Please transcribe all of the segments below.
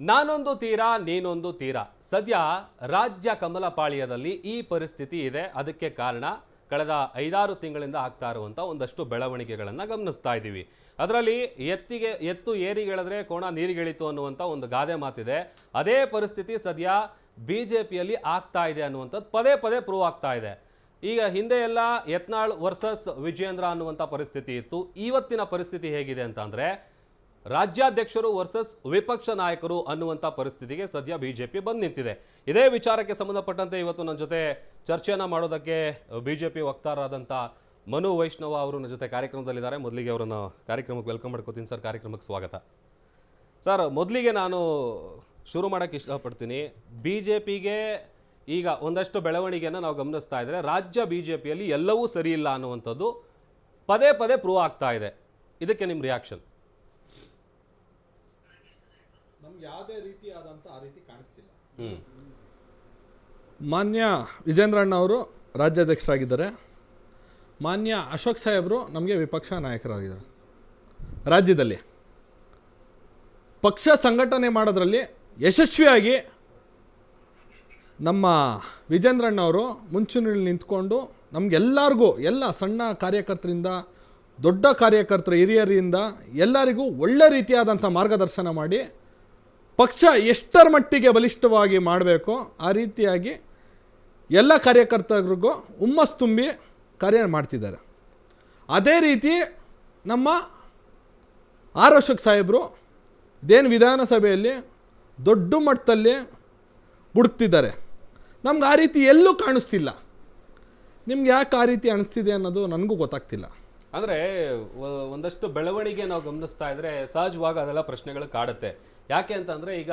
ನಾನೊಂದು ತೀರ ನೀನೊಂದು ತೀರ. ಸದ್ಯ ರಾಜ್ಯ ಕಮಲ ಪಾಳ್ಯದಲ್ಲಿ ಈ ಪರಿಸ್ಥಿತಿ ಇದೆ. ಅದಕ್ಕೆ ಕಾರಣ ಕಳೆದ 5-6 ತಿಂಗಳಿಂದ ಆಗ್ತಾ ಇರುವಂಥ ಒಂದಷ್ಟು ಬೆಳವಣಿಗೆಗಳನ್ನು ಗಮನಿಸ್ತಾ ಇದ್ದೀವಿ. ಅದರಲ್ಲಿ ಎತ್ತು ಏರಿಗೆಳೆದ್ರೆ ಕೋಣ ನೀರಿಗಿಳಿತು ಅನ್ನುವಂಥ ಒಂದು ಗಾದೆ ಮಾತಿದೆ. ಅದೇ ಪರಿಸ್ಥಿತಿ ಸದ್ಯ ಬಿಜೆಪಿಯಲ್ಲಿ ಆಗ್ತಾ ಇದೆ ಅನ್ನುವಂಥದ್ದು ಪದೇ ಪದೇ ಪ್ರೂವ್ ಆಗ್ತಾ ಇದೆ. ಈಗ ಹಿಂದೆ ಎಲ್ಲ ಯತ್ನಾಳ್ ವರ್ಸಸ್ ವಿಜಯೇಂದ್ರ ಅನ್ನುವಂಥ ಪರಿಸ್ಥಿತಿ ಇತ್ತು. ಇವತ್ತಿನ ಪರಿಸ್ಥಿತಿ ಹೇಗಿದೆ ಅಂತಂದರೆ ರಾಜ್ಯಾಧ್ಯಕ್ಷರು ವರ್ಸಸ್ ವಿಪಕ್ಷ ನಾಯಕರು ಅನ್ನುವಂಥ ಪರಿಸ್ಥಿತಿಗೆ ಸದ್ಯ ಬಿಜೆಪಿ ಬಂದು ನಿಂತಿದೆ. ಇದೇ ವಿಚಾರಕ್ಕೆ ಸಂಬಂಧಪಟ್ಟಂತೆ ಇವತ್ತು ನನ್ನ ಜೊತೆ ಚರ್ಚೆಯನ್ನು ಮಾಡೋದಕ್ಕೆ ಬಿಜೆಪಿ ವಕ್ತಾರರಾದಂಥ ಮನು ವೈಷ್ಣವ ಅವರು ನನ್ನ ಜೊತೆ ಕಾರ್ಯಕ್ರಮದಲ್ಲಿದ್ದಾರೆ. ಮೊದಲಿಗೆ ಅವರನ್ನು ಕಾರ್ಯಕ್ರಮಕ್ಕೆ ವೆಲ್ಕಮ್ ಮಾಡ್ಕೋತೀನಿ ಸರ್. ಕಾರ್ಯಕ್ರಮಕ್ಕೆ ಸ್ವಾಗತ ಸರ್. ಮೊದಲಿಗೆ ನಾನು ಶುರು ಮಾಡೋಕ್ಕೆ ಇಷ್ಟಪಡ್ತೀನಿ. ಬಿಜೆಪಿಗೆ ಈಗ ಒಂದಷ್ಟು ಬೆಳವಣಿಗೆಯನ್ನು ನಾವು ಗಮನಿಸ್ತಾ ಇದ್ದರೆ ರಾಜ್ಯ ಬಿಜೆಪಿಯಲ್ಲಿ ಎಲ್ಲವೂ ಸರಿ ಇಲ್ಲ ಅನ್ನುವಂಥದ್ದು ಪದೇ ಪದೇ ಪ್ರೂವ್ ಆಗ್ತಾ ಇದೆ. ಇದಕ್ಕೆ ನಿಮ್ಮ ರಿಯಾಕ್ಷನ್? ನಮ್ಗೆ ಯಾವುದೇ ರೀತಿಯಾದಂಥ ಆ ರೀತಿ ಕಾಣಿಸ್ತಿಲ್ಲ. ಮಾನ್ಯ ವಿಜೇಂದ್ರಣ್ಣ ಅವರು ರಾಜ್ಯಾಧ್ಯಕ್ಷರಾಗಿದ್ದಾರೆ. ಮಾನ್ಯ ಅಶೋಕ್ ಸಾಹೇಬರು ನಮಗೆ ವಿಪಕ್ಷ ನಾಯಕರಾಗಿದ್ದಾರೆ. ರಾಜ್ಯದಲ್ಲಿ ಪಕ್ಷ ಸಂಘಟನೆ ಮಾಡೋದ್ರಲ್ಲಿ ಯಶಸ್ವಿಯಾಗಿ ನಮ್ಮ ವಿಜೇಂದ್ರಣ್ಣ ಅವರು ಮುಂಚೂಣಿಯಲ್ಲಿ ನಿಂತ್ಕೊಂಡು ನಮಗೆಲ್ಲರಿಗೂ, ಎಲ್ಲ ಸಣ್ಣ ಕಾರ್ಯಕರ್ತರಿಂದ ದೊಡ್ಡ ಕಾರ್ಯಕರ್ತರ ಹಿರಿಯರಿಂದ ಎಲ್ಲರಿಗೂ ಒಳ್ಳೆ ರೀತಿಯಾದಂಥ ಮಾರ್ಗದರ್ಶನ ಮಾಡಿ ಪಕ್ಷ ಎಷ್ಟರ ಮಟ್ಟಿಗೆ ಬಲಿಷ್ಠವಾಗಿ ಮಾಡಬೇಕೋ ಆ ರೀತಿಯಾಗಿ ಎಲ್ಲ ಕಾರ್ಯಕರ್ತರಿಗೂ ಹುಮ್ಮಸ್ಸು ತುಂಬಿ ಕಾರ್ಯ ಮಾಡ್ತಿದ್ದಾರೆ. ಅದೇ ರೀತಿ ನಮ್ಮ ಅಶೋಕ್ ಸಾಹೇಬರು ಇದೇನು ವಿಧಾನಸಭೆಯಲ್ಲಿ ದೊಡ್ಡ ಮಟ್ಟದಲ್ಲಿ ಗುಡುತ್ತಿದ್ದಾರೆ. ನಮ್ಗೆ ಆ ರೀತಿ ಎಲ್ಲೂ ಕಾಣಿಸ್ತಿಲ್ಲ. ನಿಮ್ಗೆ ಯಾಕೆ ಆ ರೀತಿ ಅನಿಸ್ತಿದೆ ಅನ್ನೋದು ನನಗೂ ಗೊತ್ತಾಗ್ತಿಲ್ಲ. ಅಂದರೆ ಒಂದಷ್ಟು ಬೆಳವಣಿಗೆ ನಾವು ಗಮನಿಸ್ತಾ ಇದ್ರೆ ಸಹಜವಾಗಿ ಅದೆಲ್ಲ ಪ್ರಶ್ನೆಗಳು ಕಾಡುತ್ತೆ. ಯಾಕೆ ಅಂತಂದರೆ ಈಗ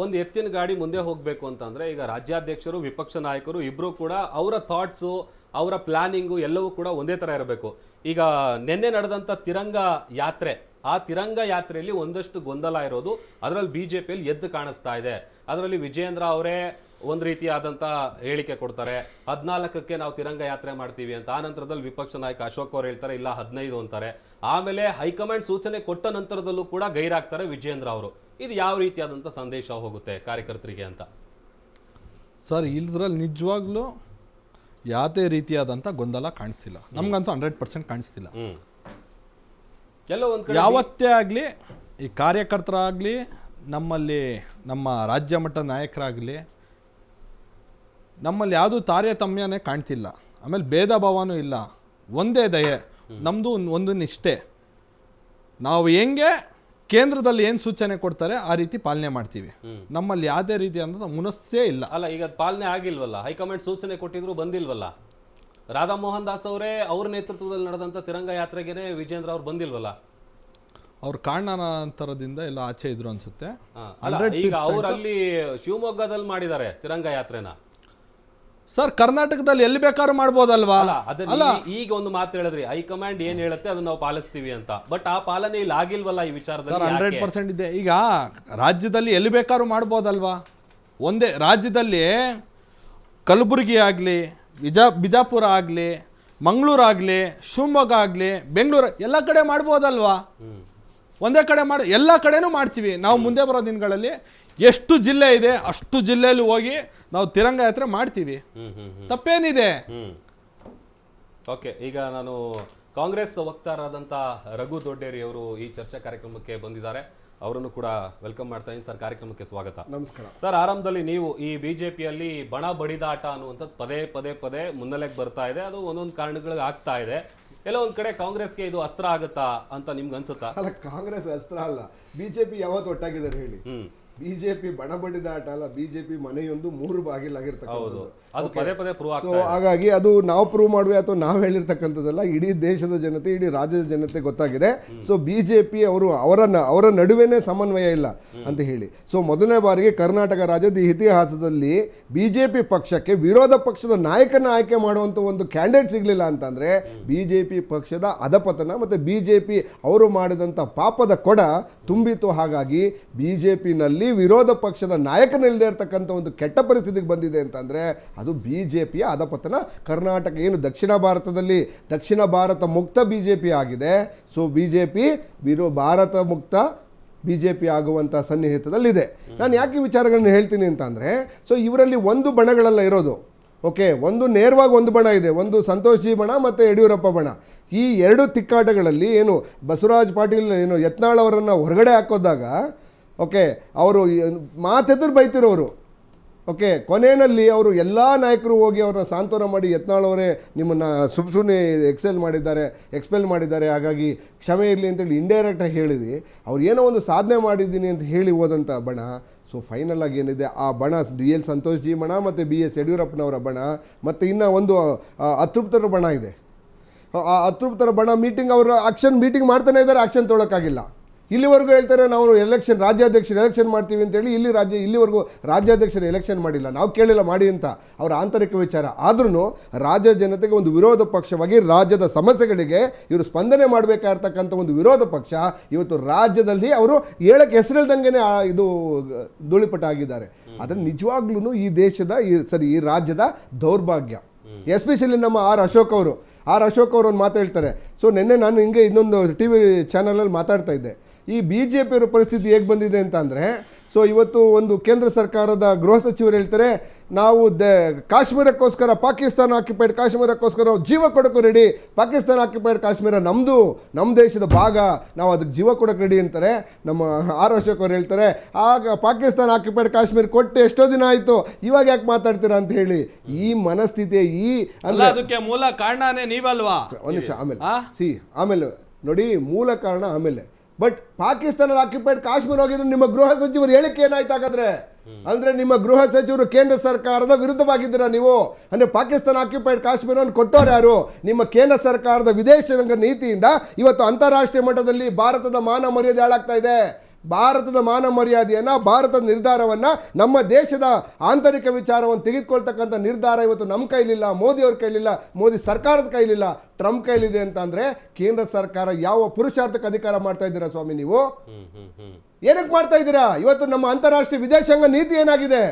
ಒಂದು ಎತ್ತಿನ ಗಾಡಿ ಮುಂದೆ ಹೋಗಬೇಕು ಅಂತಂದರೆ ಈಗ ರಾಜ್ಯಾಧ್ಯಕ್ಷರು ವಿಪಕ್ಷ ನಾಯಕರು ಇಬ್ಬರು ಕೂಡ ಅವರ ಥಾಟ್ಸು, ಅವರ ಪ್ಲ್ಯಾನಿಂಗು ಎಲ್ಲವೂ ಕೂಡ ಒಂದೇ ಥರ ಇರಬೇಕು. ಈಗ ನಿನ್ನೆ ನಡೆದಂಥ ತಿರಂಗ ಯಾತ್ರೆ, ಆ ತಿರಂಗ ಯಾತ್ರೆಯಲ್ಲಿ ಒಂದಷ್ಟು ಗೊಂದಲ ಇರೋದು ಅದರಲ್ಲಿ ಬಿ ಜೆ ಪಿಯಲ್ಲಿ ಎದ್ದು ಕಾಣಿಸ್ತಾ ಇದೆ. ಅದರಲ್ಲಿ ವಿಜಯೇಂದ್ರ ಅವರೇ ಒಂದು ರೀತಿಯಾದಂಥ ಹೇಳಿಕೆ ಕೊಡ್ತಾರೆ, 14ಕ್ಕೆ ನಾವು ತಿರಂಗ ಯಾತ್ರೆ ಮಾಡ್ತೀವಿ ಅಂತ. ಆ ನಂತರದಲ್ಲಿ ವಿಪಕ್ಷ ನಾಯಕ ಅಶೋಕ್ ಅವರು ಹೇಳ್ತಾರೆ ಇಲ್ಲ 15 ಅಂತಾರೆ. ಆಮೇಲೆ ಹೈಕಮಾಂಡ್ ಸೂಚನೆ ಕೊಟ್ಟ ನಂತರದಲ್ಲೂ ಕೂಡ ಗೈರಾಗ್ತಾರೆ ವಿಜಯೇಂದ್ರ ಅವರು. ಇದು ಯಾವ ರೀತಿಯಾದಂಥ ಸಂದೇಶ ಹೋಗುತ್ತೆ ಕಾರ್ಯಕರ್ತರಿಗೆ ಅಂತ? ಸರ್, ಇದ್ರಲ್ಲಿ ನಿಜವಾಗ್ಲೂ ಯಾವುದೇ ರೀತಿಯಾದಂಥ ಗೊಂದಲ ಕಾಣಿಸ್ತಿಲ್ಲ. ನಮಗಂತೂ 100% ಕಾಣಿಸ್ತಿಲ್ಲ. ಎಲ್ಲೋ ಒಂದು ಕಡೆ ಯಾವತ್ತೇ ಆಗಲಿ ಈ ಕಾರ್ಯಕರ್ತರಾಗಲಿ, ನಮ್ಮಲ್ಲಿ ನಮ್ಮ ರಾಜ್ಯ ಮಟ್ಟದ ನಾಯಕರಾಗಲಿ, ನಮ್ಮಲ್ಲಿ ಯಾವುದೂ ತಾರತಮ್ಯನೇ ಕಾಣ್ತಿಲ್ಲ. ಆಮೇಲೆ ಭೇದ ಭಾವನೂ ಇಲ್ಲ. ಒಂದೇ ದಯೆ, ನಮ್ಮದು ಒಂದು ನಿಷ್ಠೆ. ನಾವು ಹೆಂಗೆ ಕೇಂದ್ರದಲ್ಲಿ ಏನು ಸೂಚನೆ ಕೊಡ್ತಾರೆ ಆ ರೀತಿ ಪಾಲನೆ ಮಾಡ್ತೀವಿ. ನಮ್ಮಲ್ಲಿ ಯಾವುದೇ ರೀತಿ ಅಂತ ಮುನಸ್ಸೇ ಇಲ್ಲ. ಅಲ್ಲ, ಈಗ ಪಾಲನೆ ಆಗಿಲ್ವಲ್ಲ, ಹೈಕಮಾಂಡ್ ಸೂಚನೆ ಕೊಟ್ಟಿದ್ರು ಬಂದಿಲ್ವಲ್ಲ. ರಾಧಾ ಮೋಹನ್ ದಾಸ್ ಅವರೇ ಅವ್ರ ನೇತೃತ್ವದಲ್ಲಿ ನಡೆದಂಥ ತಿರಂಗ ಯಾತ್ರೆಗೆ ವಿಜೇಂದ್ರ ಅವ್ರು ಬಂದಿಲ್ವಲ್ಲ. ಅವ್ರ ಕಾರಣಾಂತರದಿಂದ ಎಲ್ಲ ಆಚೆ ಇದ್ರು ಅನ್ಸುತ್ತೆ. ಈಗ ಅವ್ರು ಅಲ್ಲಿ ಶಿವಮೊಗ್ಗದಲ್ಲಿ ಮಾಡಿದ್ದಾರೆ ತಿರಂಗ ಯಾತ್ರೆನ. ಸರ್, ಕರ್ನಾಟಕದಲ್ಲಿ ಎಲ್ಲಿ ಬೇಕಾದ್ರೂ ಮಾಡ್ಬೋದಲ್ವಾ? ಅಲ್ಲ, ಈಗ ಒಂದು ಮಾತು ಹೇಳಿದ್ರಿ, ಹೈಕಮಾಂಡ್ ಏನ್ ಹೇಳುತ್ತೆ ಅದನ್ನ ನಾವು ಪಾಲಿಸ್ತೀವಿ ಅಂತ. ಬಟ್ ಆ ಪಾಲನೆ ಇಲ್ಲಿ ಆಗಿಲ್ವಲ್ಲ ಈ ವಿಚಾರದಲ್ಲಿ. 100% ಇದೆ. ಈಗ ರಾಜ್ಯದಲ್ಲಿ ಎಲ್ಲಿ ಬೇಕಾದ್ರೂ ಮಾಡ್ಬೋದಲ್ವಾ? ಒಂದೇ ರಾಜ್ಯದಲ್ಲಿ ಕಲಬುರಗಿ ಆಗಲಿ, ಬಿಜಾಪುರ ಆಗಲಿ, ಮಂಗಳೂರು ಆಗಲಿ, ಶಿವಮೊಗ್ಗ ಆಗಲಿ, ಬೆಂಗಳೂರು ಎಲ್ಲ ಕಡೆ ಮಾಡ್ಬೋದಲ್ವಾ? ಒಂದೇ ಕಡೆ ಎಲ್ಲ ಕಡೆನೂ ಮಾಡ್ತೀವಿ ನಾವು. ಮುಂದೆ ಬರೋ ದಿನಗಳಲ್ಲಿ ಎಷ್ಟು ಜಿಲ್ಲೆ ಇದೆ ಅಷ್ಟು ಜಿಲ್ಲೆಯಲ್ಲಿ ಹೋಗಿ ನಾವು ತಿರಂಗ ಯಾತ್ರೆ ಮಾಡ್ತೀವಿ. ತಪ್ಪೇನಿದೆ? ಓಕೆ, ಈಗ ನಾನು ಕಾಂಗ್ರೆಸ್ ವಕ್ತಾರರಾದಂಥ ರಘು ದೊಡ್ಡೇರಿ ಅವರು ಈ ಚರ್ಚಾ ಕಾರ್ಯಕ್ರಮಕ್ಕೆ ಬಂದಿದ್ದಾರೆ. ಅವರನ್ನು ಕೂಡ ವೆಲ್ಕಮ್ ಮಾಡ್ತಾ ಇದ್ದೀನಿ ಸರ್. ಕಾರ್ಯಕ್ರಮಕ್ಕೆ ಸ್ವಾಗತ. ನಮಸ್ಕಾರ ಸರ್. ಆರಂಭದಲ್ಲಿ ನೀವು ಈ ಬಿಜೆಪಿಯಲ್ಲಿ ಬಣ ಬಡಿದಾಟ ಅನ್ನುವಂಥದ್ದು ಪದೇ ಪದೇ ಪದೇ ಮುನ್ನೆಲೆಗೆ ಬರ್ತಾ ಇದೆ. ಅದು ಒಂದೊಂದು ಕಾರಣಗಳಿಗೆ ಆಗ್ತಾ ಇದೆ. ಎಲ್ಲ ಒಂದ್ ಕಡೆ ಕಾಂಗ್ರೆಸ್ಗೆ ಇದು ಅಸ್ತ್ರ ಆಗುತ್ತಾ ಅಂತ ನಿಮ್ಗೆ ಅನ್ಸುತ್ತಾ? ಅಲ್ಲ, ಕಾಂಗ್ರೆಸ್ ಅಸ್ತ್ರ ಅಲ್ಲ. ಬಿಜೆಪಿ ಯಾವತ್ತು ಒಟ್ಟಾಗಿದ್ದಾರೆ ಹೇಳಿ? ಬಿಜೆಪಿ ಬಣ ಬಡಿದ ಆಟ ಅಲ್ಲ. ಬಿಜೆಪಿ ಮನೆಯೊಂದು 3 ಬಾಗಿಲಾಗಿರ್ತಕ್ಕಂಥದ್ದು. ಅದು ಪದೇ ಪದೇ ಪ್ರೂವ್ ಆಗ್ತಾ ಇದೆ. ಹಾಗಾಗಿ ಅದು ನಾವು ಪ್ರೂವ್ ಮಾಡುವ ಅಥವಾ ನಾವು ಹೇಳಿರ್ತಕ್ಕಂಥದ್ದಲ್ಲ, ಇಡೀ ದೇಶದ ಜನತೆ, ಇಡೀ ರಾಜ್ಯದ ಜನತೆ ಗೊತ್ತಾಗಿದೆ. ಸೊ ಬಿಜೆಪಿ ಅವರ ನಡುವೆನೇ ಸಮನ್ವಯ ಇಲ್ಲ ಅಂತ ಹೇಳಿ. ಸೊ ಮೊದಲನೇ ಬಾರಿಗೆ ಕರ್ನಾಟಕ ರಾಜ್ಯದ ಇತಿಹಾಸದಲ್ಲಿ ಬಿಜೆಪಿ ಪಕ್ಷಕ್ಕೆ ವಿರೋಧ ಪಕ್ಷದ ನಾಯಕನ ಆಯ್ಕೆ ಮಾಡುವಂಥ ಒಂದು ಕ್ಯಾಂಡಿಡೇಟ್ ಸಿಗಲಿಲ್ಲ ಅಂತಂದ್ರೆ ಬಿಜೆಪಿ ಪಕ್ಷದ ಅಧಪತನ ಮತ್ತು ಬಿಜೆಪಿ ಅವರು ಮಾಡಿದಂಥ ಪಾಪದ ಕೊಡ ತುಂಬಿತು. ಹಾಗಾಗಿ ಬಿಜೆಪಿನಲ್ಲಿ ವಿರೋಧ ಪಕ್ಷದ ನಾಯಕನಿಲ್ಲದೆ ಇರತಕ್ಕಂಥ ಒಂದು ಕೆಟ್ಟ ಪರಿಸ್ಥಿತಿಗೆ ಬಂದಿದೆ ಅಂತಂದರೆ ಅದು ಬಿ ಜೆ ಪಿಯ ಅಧಪತನ. ಕರ್ನಾಟಕ ಏನು ದಕ್ಷಿಣ ಭಾರತ ಮುಕ್ತ ಬಿ ಜೆ ಪಿ ಆಗಿದೆ. So B J P Bharat ಮುಕ್ತ BJP ಆಗುವಂಥ ಸನ್ನಿಹಿತದಲ್ಲಿದೆ. ನಾನು ಯಾಕೆ ಈ ವಿಚಾರಗಳನ್ನ ಹೇಳ್ತೀನಿ ಅಂತ ಅಂದರೆ, ಸೊ ಇವರಲ್ಲಿ ಒಂದು ಬಣಗಳೆಲ್ಲ ಇರೋದು. ಓಕೆ, ಒಂದು ನೇರವಾಗಿ ಒಂದು ಬಣ ಇದೆ, ಒಂದು ಸಂತೋಷ್ ಜಿ ಬಣ ಮತ್ತು ಯಡಿಯೂರಪ್ಪ ಬಣ. ಈ ಎರಡು ತಿಕ್ಕಾಟಗಳಲ್ಲಿ ಏನು ಬಸವರಾಜ್ ಪಾಟೀಲ್ ಏನು ಯತ್ನಾಳ್ ಅವರನ್ನು ಹೊರಗಡೆ ಹಾಕೋದಾಗ, ಓಕೆ, ಅವರು ಮಾತೆದುರು ಬೈತಿರೋರು. ಓಕೆ, ಕೊನೆಯಲ್ಲಿ ಅವರು ಎಲ್ಲ ನಾಯಕರು ಹೋಗಿ ಅವ್ರನ್ನ ಸಾಂತ್ವನ ಮಾಡಿ, ಯತ್ನಾಳ್ ಅವರೇ ನಿಮ್ಮನ್ನು ಸುಮ್ಮನೆ ಎಕ್ಸ್ಪೆಲ್ ಮಾಡಿದ್ದಾರೆ, ಹಾಗಾಗಿ ಕ್ಷಮೆ ಇರಲಿ ಅಂತೇಳಿ ಇಂಡೈರೆಕ್ಟಾಗಿ ಹೇಳಿದ್ವಿ. ಅವ್ರು ಏನೋ ಒಂದು ಸಾಧನೆ ಮಾಡಿದ್ದೀನಿ ಅಂತ ಹೇಳಿ ಹೋದಂಥ ಬಣ. ಸೊ ಫೈನಲ್ ಆಗಿ ಏನಿದೆ, ಆ ಬಣ DL ಸಂತೋಷ್ ಜಿ ಬಣ ಮತ್ತು BS ಯಡಿಯೂರಪ್ಪನವರ ಬಣ ಮತ್ತು ಇನ್ನು ಒಂದು ಅತೃಪ್ತರ ಬಣ ಇದೆ. ಆ ಅತೃಪ್ತರ ಬಣ ಅವರು ಆಕ್ಷನ್ ಮೀಟಿಂಗ್ ಮಾಡ್ತಾನೆ ಇದ್ದಾರೆ, ಆಕ್ಷನ್ ತೊಗೊಳಕ್ಕಾಗಿಲ್ಲ. ಇಲ್ಲಿವರೆಗೂ ಹೇಳ್ತಾರೆ ನಾವು ರಾಜ್ಯಾಧ್ಯಕ್ಷರು ಎಲೆಕ್ಷನ್ ಮಾಡ್ತೀವಿ ಅಂತೇಳಿ. ಇಲ್ಲಿವರೆಗೂ ರಾಜ್ಯಾಧ್ಯಕ್ಷರು ಎಲೆಕ್ಷನ್ ಮಾಡಿಲ್ಲ, ನಾವು ಕೇಳಿಲ್ಲ ಮಾಡಿ ಅಂತ, ಅವರ ಆಂತರಿಕ ವಿಚಾರ. ಆದ್ರೂ ರಾಜ್ಯ ಜನತೆಗೆ ಒಂದು ವಿರೋಧ ಪಕ್ಷವಾಗಿ ರಾಜ್ಯದ ಸಮಸ್ಯೆಗಳಿಗೆ ಇವರು ಸ್ಪಂದನೆ ಮಾಡಬೇಕಾಗಿರ್ತಕ್ಕಂಥ ಒಂದು ವಿರೋಧ ಪಕ್ಷ ಇವತ್ತು ರಾಜ್ಯದಲ್ಲಿ ಅವರು ಹೇಳಕ್ಕೆ ಹೆಸರಿಲ್ದಂಗೆ ಇದು ಧೂಳಿಪಟ ಆಗಿದ್ದಾರೆ. ಆದರೆ ನಿಜವಾಗ್ಲೂ ಈ ದೇಶದ ಈ ರಾಜ್ಯದ ದೌರ್ಭಾಗ್ಯ. ಎಸ್ಪೆಷಲಿ ನಮ್ಮ ಅಶೋಕ್ ಅವರು ಒಂದು ಮಾತು ಹೇಳ್ತಾರೆ. ಸೊ ನಿನ್ನೆ ನಾನು ಹಿಂಗೆ ಇನ್ನೊಂದು TV ಚಾನಲಲ್ಲಿ ಮಾತಾಡ್ತಾ ಇದ್ದೆ. ಈ BJP ಅವರ ಪರಿಸ್ಥಿತಿ ಹೇಗೆ ಬಂದಿದೆ ಅಂತ ಅಂದರೆ, ಸೊ ಇವತ್ತು ಒಂದು ಕೇಂದ್ರ ಸರ್ಕಾರದ ಗೃಹ ಸಚಿವರು ಹೇಳ್ತಾರೆ, ನಾವು ಕಾಶ್ಮೀರಕ್ಕೋಸ್ಕರ, ಪಾಕಿಸ್ತಾನ ಆಕ್ಯುಪೈಡ್ ಕಾಶ್ಮೀರಕ್ಕೋಸ್ಕರ ಜೀವ ಕೊಡೋಕ್ಕೂ ರೆಡಿ. ಪಾಕಿಸ್ತಾನ ಆಕ್ಯುಪೈಡ್ ಕಾಶ್ಮೀರ ನಮ್ಮದು, ನಮ್ಮ ದೇಶದ ಭಾಗ, ನಾವು ಅದಕ್ಕೆ ಜೀವ ಕೊಡೋಕ್ಕೆ ರೆಡಿ ಅಂತಾರೆ. ನಮ್ಮ ಅಶೋಕ್ ಅವರು ಹೇಳ್ತಾರೆ, ಆಗ ಪಾಕಿಸ್ತಾನ ಆಕ್ಯುಪೈಡ್ ಕಾಶ್ಮೀರ ಕೊಟ್ಟು ಎಷ್ಟೋ ದಿನ ಆಯಿತು, ಇವಾಗ ಯಾಕೆ ಮಾತಾಡ್ತೀರಾ ಅಂತ ಹೇಳಿ. ಈ ಮನಸ್ಥಿತಿ ಅಂದ್ರೆ ಅದಕ್ಕೆ ಮೂಲ ಕಾರಣನೇ ನೀವಲ್ವಾ? ಒಂದು ನಿಮಿಷ, ಆಮೇಲೆ ನೋಡಿ, ಮೂಲ ಕಾರಣ ಆಮೇಲೆ. ಬಟ್ ಪಾಕಿಸ್ತಾನದ ಆಕ್ಯುಪೈಡ್ ಕಾಶ್ಮೀರ ಹೋಗಿದ್ರೆ ನಿಮ್ಮ ಗೃಹ ಸಚಿವರು ಹೇಳಿಕೆ ಏನಾಯ್ತು ಹಾಗಾದ್ರೆ? ಅಂದ್ರೆ ನಿಮ್ಮ ಗೃಹ ಸಚಿವರು ಕೇಂದ್ರ ಸರ್ಕಾರದ ವಿರುದ್ಧವಾಗಿದ್ದೀರಾ ನೀವು. ಅಂದ್ರೆ ಪಾಕಿಸ್ತಾನ ಆಕ್ಯುಪೈಡ್ ಕಾಶ್ಮೀರವನ್ನು ಕೊಟ್ಟವ್ರು ಯಾರು? ನಿಮ್ಮ ಕೇಂದ್ರ ಸರ್ಕಾರದ ವಿದೇಶಾಂಗ ನೀತಿಯಿಂದ ಇವತ್ತು ಅಂತಾರಾಷ್ಟ್ರೀಯ ಮಟ್ಟದಲ್ಲಿ ಭಾರತದ ಮಾನ ಮರ್ಯಾದೆ ಹಾಳಾಗ್ತಾ ಇದೆ. ಭಾರತದ ಮಾನ ಮರ್ಯಾದೆಯನ್ನು, ಭಾರತದ ನಿರ್ಧಾರವನ್ನು, ನಮ್ಮ ದೇಶದ ಆಂತರಿಕ ವಿಚಾರವನ್ನು ತೆಗೆದುಕೊಳ್ತಕ್ಕಂಥ ನಿರ್ಧಾರ ಇವತ್ತು ನಮ್ಮ ಕೈಲಿಲ್ಲ, ಮೋದಿಯವ್ರ ಕೈಲಿಲ್ಲ, ಮೋದಿ ಸರ್ಕಾರದ ಕೈಲಿಲ್ಲ, ಟ್ರಂಪ್ ಕೈಲಿದೆ ಅಂತ ಅಂದರೆ ಕೇಂದ್ರ ಸರ್ಕಾರ ಯಾವ ಪುರುಷಾರ್ಥಕ್ಕೆ ಅಧಿಕಾರ ಮಾಡ್ತಾ ಇದ್ದೀರಾ ಸ್ವಾಮಿ ನೀವು? ಏನಕ್ಕೆ ಮಾಡ್ತಾ ಇದ್ದೀರಾ? ಇವತ್ತು ನಮ್ಮ ಅಂತಾರಾಷ್ಟ್ರೀಯ ವಿದೇಶಾಂಗ ನೀತಿ ಏನಾಗಿದೆ?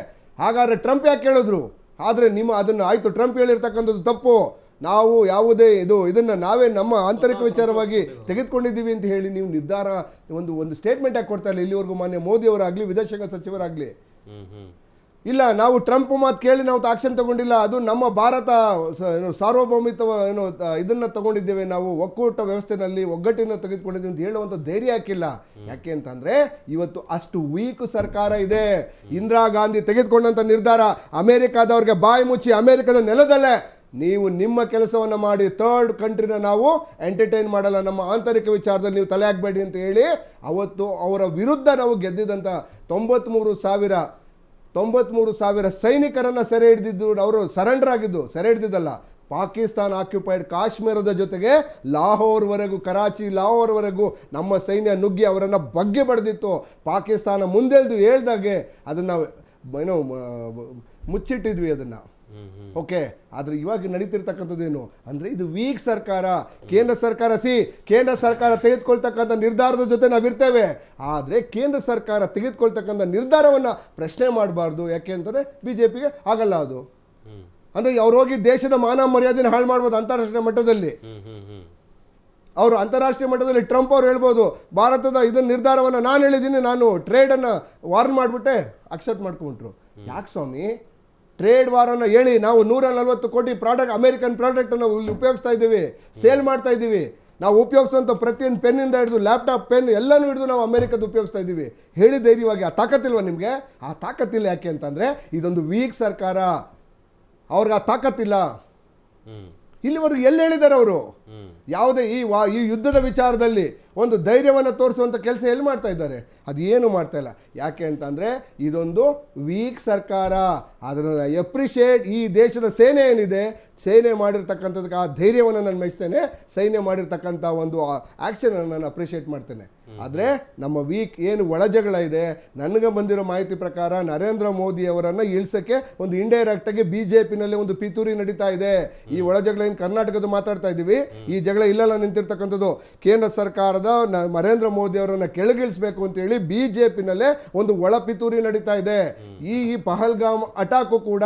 ಹಾಗಾದ್ರೆ ಟ್ರಂಪ್ ಯಾಕೆ ಹೇಳಿದ್ರು? ಆದರೆ ಅದನ್ನು ಆಯಿತು, ಟ್ರಂಪ್ ಹೇಳಿರ್ತಕ್ಕಂಥದ್ದು ತಪ್ಪು, ನಾವು ಯಾವುದೇ ಇದನ್ನು ನಾವೇ ನಮ್ಮ ಆಂತರಿಕ ವಿಚಾರವಾಗಿ ತೆಗೆದುಕೊಂಡಿದ್ದೀವಿ ಅಂತ ಹೇಳಿ ನೀವು ನಿರ್ಧಾರ ಒಂದು ಸ್ಟೇಟ್ಮೆಂಟ್ ಆಗಿ ಕೊಡ್ತಾ ಇಲ್ಲ ಇಲ್ಲಿವರೆಗೂ ಮಾನ್ಯ ಮೋದಿಯವರಾಗಲಿ, ವಿದೇಶಾಂಗ ಸಚಿವರಾಗಲಿ. ಇಲ್ಲ, ನಾವು ಟ್ರಂಪ್ ಮಾತು ಕೇಳಿ ನಾವು ಆಕ್ಷನ್ ತಗೊಂಡಿಲ್ಲ, ಅದು ನಮ್ಮ ಭಾರತ ಸಾರ್ವಭೌಮಿತ್ವ ಇದನ್ನು ತಗೊಂಡಿದ್ದೇವೆ, ನಾವು ಒಕ್ಕೂಟ ವ್ಯವಸ್ಥೆನಲ್ಲಿ ಒಗ್ಗಟ್ಟಿನ ತೆಗೆದುಕೊಂಡಿದ್ದೀವಿ ಅಂತ ಹೇಳುವಂಥ ಧೈರ್ಯ ಹಾಕಿಲ್ಲ. ಯಾಕೆ ಅಂತಂದರೆ ಇವತ್ತು ಅಷ್ಟು ವೀಕ್ ಸರ್ಕಾರ ಇದೆ. ಇಂದಿರಾ ಗಾಂಧಿ ತೆಗೆದುಕೊಂಡಂಥ ನಿರ್ಧಾರ, ಅಮೆರಿಕಾದವ್ರಿಗೆ ಬಾಯಿ ಮುಚ್ಚಿ ಅಮೆರಿಕದ ನೆಲದಲ್ಲೇ ನೀವು ನಿಮ್ಮ ಕೆಲಸವನ್ನು ಮಾಡಿ, ಥರ್ಡ್ ಕಂಟ್ರಿನ ನಾವು ಎಂಟರ್ಟೈನ್ ಮಾಡಲ್ಲ, ನಮ್ಮ ಆಂತರಿಕ ವಿಚಾರದಲ್ಲಿ ನೀವು ತಲೆ ಹಾಕಬೇಡಿ ಅಂತ ಹೇಳಿ ಅವತ್ತು ಅವರ ವಿರುದ್ಧ ನಾವು ಗೆದ್ದಿದ್ದಂಥ 93,000 ಸೈನಿಕರನ್ನು ಸೆರೆ ಹಿಡಿದಿದ್ದು, ಅವರು ಸರೆಂಡರ್ ಆಗಿದ್ದು, ಸೆರೆ ಹಿಡಿದಿದ್ದಲ್ಲ, ಪಾಕಿಸ್ತಾನ ಆಕ್ಯುಪೈಡ್ ಕಾಶ್ಮೀರದ ಜೊತೆಗೆ ಲಾಹೋರ್ವರೆಗೂ ನಮ್ಮ ಸೈನ್ಯ ನುಗ್ಗಿ ಅವರನ್ನು ಬಗ್ಗೆ ಬಡ್ದಿತ್ತು. ಪಾಕಿಸ್ತಾನ ಮುಂದೆಲ್ದು ಹೇಳ್ದಾಗೆ ಅದನ್ನು ಮುಚ್ಚಿಟ್ಟಿದ್ವಿ ಅದನ್ನು. ಓಕೆ, ಆದರೆ ಇವಾಗ ನಡೀತಿರ್ತಕ್ಕಂಥದ್ದೇನು ಅಂದರೆ ಇದು ವೀಕ್ ಸರ್ಕಾರ. ಕೇಂದ್ರ ಸರ್ಕಾರ ತೆಗೆದುಕೊಳ್ತಕ್ಕಂಥ ನಿರ್ಧಾರದ ಜೊತೆ ನಾವಿರ್ತೇವೆ, ಆದರೆ ಕೇಂದ್ರ ಸರ್ಕಾರ ತೆಗೆದುಕೊಳ್ತಕ್ಕಂಥ ನಿರ್ಧಾರವನ್ನು ಪ್ರಶ್ನೆ ಮಾಡಬಾರ್ದು. ಯಾಕೆ ಅಂತಂದರೆ BJPಗೆ ಆಗಲ್ಲ ಅದು. ಅಂದರೆ ಅವ್ರು ಹೋಗಿ ದೇಶದ ಮಾನ ಮರ್ಯಾದೆನ ಹಾಳು ಮಾಡ್ಬೋದು ಅಂತಾರಾಷ್ಟ್ರೀಯ ಮಟ್ಟದಲ್ಲಿ. ಅವರು ಅಂತಾರಾಷ್ಟ್ರೀಯ ಮಟ್ಟದಲ್ಲಿ ಟ್ರಂಪ್ ಅವ್ರು ಹೇಳ್ಬೋದು, ಭಾರತದ ನಿರ್ಧಾರವನ್ನು ನಾನು ಹೇಳಿದ್ದೀನಿ, ನಾನು ಟ್ರೇಡನ್ನು ವಾರ್ನ್ ಮಾಡಿಬಿಟ್ಟೆ, ಅಕ್ಸೆಪ್ಟ್ ಮಾಡ್ಕೊಂಡ್ರು. ಯಾಕೆ ಸ್ವಾಮಿ? ಟ್ರೇಡ್ ವಾರನ್ನು ಹೇಳಿ ನಾವು 140 ಕೋಟಿ ಪ್ರಾಡಕ್ಟ್, ಅಮೆರಿಕನ್ ಪ್ರಾಡಕ್ಟನ್ನು ಉಪಯೋಗಿಸ್ತಾ ಇದ್ದೀವಿ, ಸೇಲ್ ಮಾಡ್ತಾ ಇದ್ದೀವಿ. ನಾವು ಉಪಯೋಗಿಸುವಂಥ ಪ್ರತಿಯೊಂದು ಪೆನ್ನಿಂದ ಹಿಡಿದು ಲ್ಯಾಪ್ಟಾಪ್, ಪೆನ್ ಎಲ್ಲನೂ ಹಿಡಿದು ನಾವು ಅಮೆರಿಕದ ಉಪಯೋಗಿಸ್ತಾ ಇದ್ದೀವಿ. ಹೇಳಿ ಧೈರ್ಯವಾಗಿ. ಆ ತಾಕತ್ತಿಲ್ವ ನಿಮಗೆ? ಆ ತಾಕತ್ತಿಲ್ಲ. ಯಾಕೆ ಅಂತಂದರೆ ಇದೊಂದು ವೀಕ್ ಸರ್ಕಾರ, ಅವ್ರಿಗೆ ಆ ತಾಕತ್ತಿಲ್ಲ. ಇಲ್ಲಿವರೆಗೂ ಎಲ್ಲಿ ಹೇಳಿದ್ದಾರೆ ಅವರು? ಯಾವುದೇ ಈ ಯುದ್ಧದ ವಿಚಾರದಲ್ಲಿ ಒಂದು ಧೈರ್ಯವನ್ನು ತೋರಿಸುವಂಥ ಕೆಲಸ ಎಲ್ಲಿ ಮಾಡ್ತಾ ಇದ್ದಾರೆ? ಅದು ಏನು ಮಾಡ್ತಾ ಇಲ್ಲ. ಯಾಕೆ ಅಂತಂದರೆ ಇದೊಂದು ವೀಕ್ ಸರ್ಕಾರ. ಅದನ್ನು ಎಪ್ರಿಷಿಯೇಟ್, ಈ ದೇಶದ ಸೇನೆ ಏನಿದೆ, ಸೇನೆ ಮಾಡಿರ್ತಕ್ಕಂಥದಕ್ಕೆ ಆ ಧೈರ್ಯವನ್ನು ನಾನು ಮೆಚ್ತೇನೆ, ಸೈನ್ಯ ಮಾಡಿರ್ತಕ್ಕಂಥ ಒಂದು ಆ್ಯಕ್ಷನನ್ನು ನಾನು ಅಪ್ರಿಷಿಯೇಟ್ ಮಾಡ್ತೇನೆ. ಆದರೆ ನಮ್ಮ ವೀಕ್ ಏನು ಒಳಜಗಳ ಇದೆ, ನನಗೆ ಬಂದಿರೋ ಮಾಹಿತಿ ಪ್ರಕಾರ ನರೇಂದ್ರ ಮೋದಿ ಅವರನ್ನು ಇಳಿಸೋಕ್ಕೆ ಒಂದು ಇಂಡೈರೆಕ್ಟಾಗಿ BJPನಲ್ಲಿ ಒಂದು ಪಿತೂರಿ ನಡೀತಾ ಇದೆ. ಈ ಒಳಜಗಳ ಏನು ಕರ್ನಾಟಕದ ಮಾತಾಡ್ತಾ ಇದ್ದೀವಿ, ಈ ಜಗಳ ಇಲ್ಲೆಲ್ಲ ನಿಂತಿರ್ತಕ್ಕಂಥದ್ದು ಕೇಂದ್ರ ಸರ್ಕಾರದ ನರೇಂದ್ರ ಮೋದಿ ಅವರನ್ನು ಕೆಳಗಿಳಿಸಬೇಕು ಅಂತೇಳಿ BJPನಲ್ಲೇ ಒಂದು ಒಳ ಪಿತೂರಿ ನಡೀತಾ ಇದೆ. ಈ ಪಹಲ್ಗಾಮ್ ಅಟಾಕು ಕೂಡ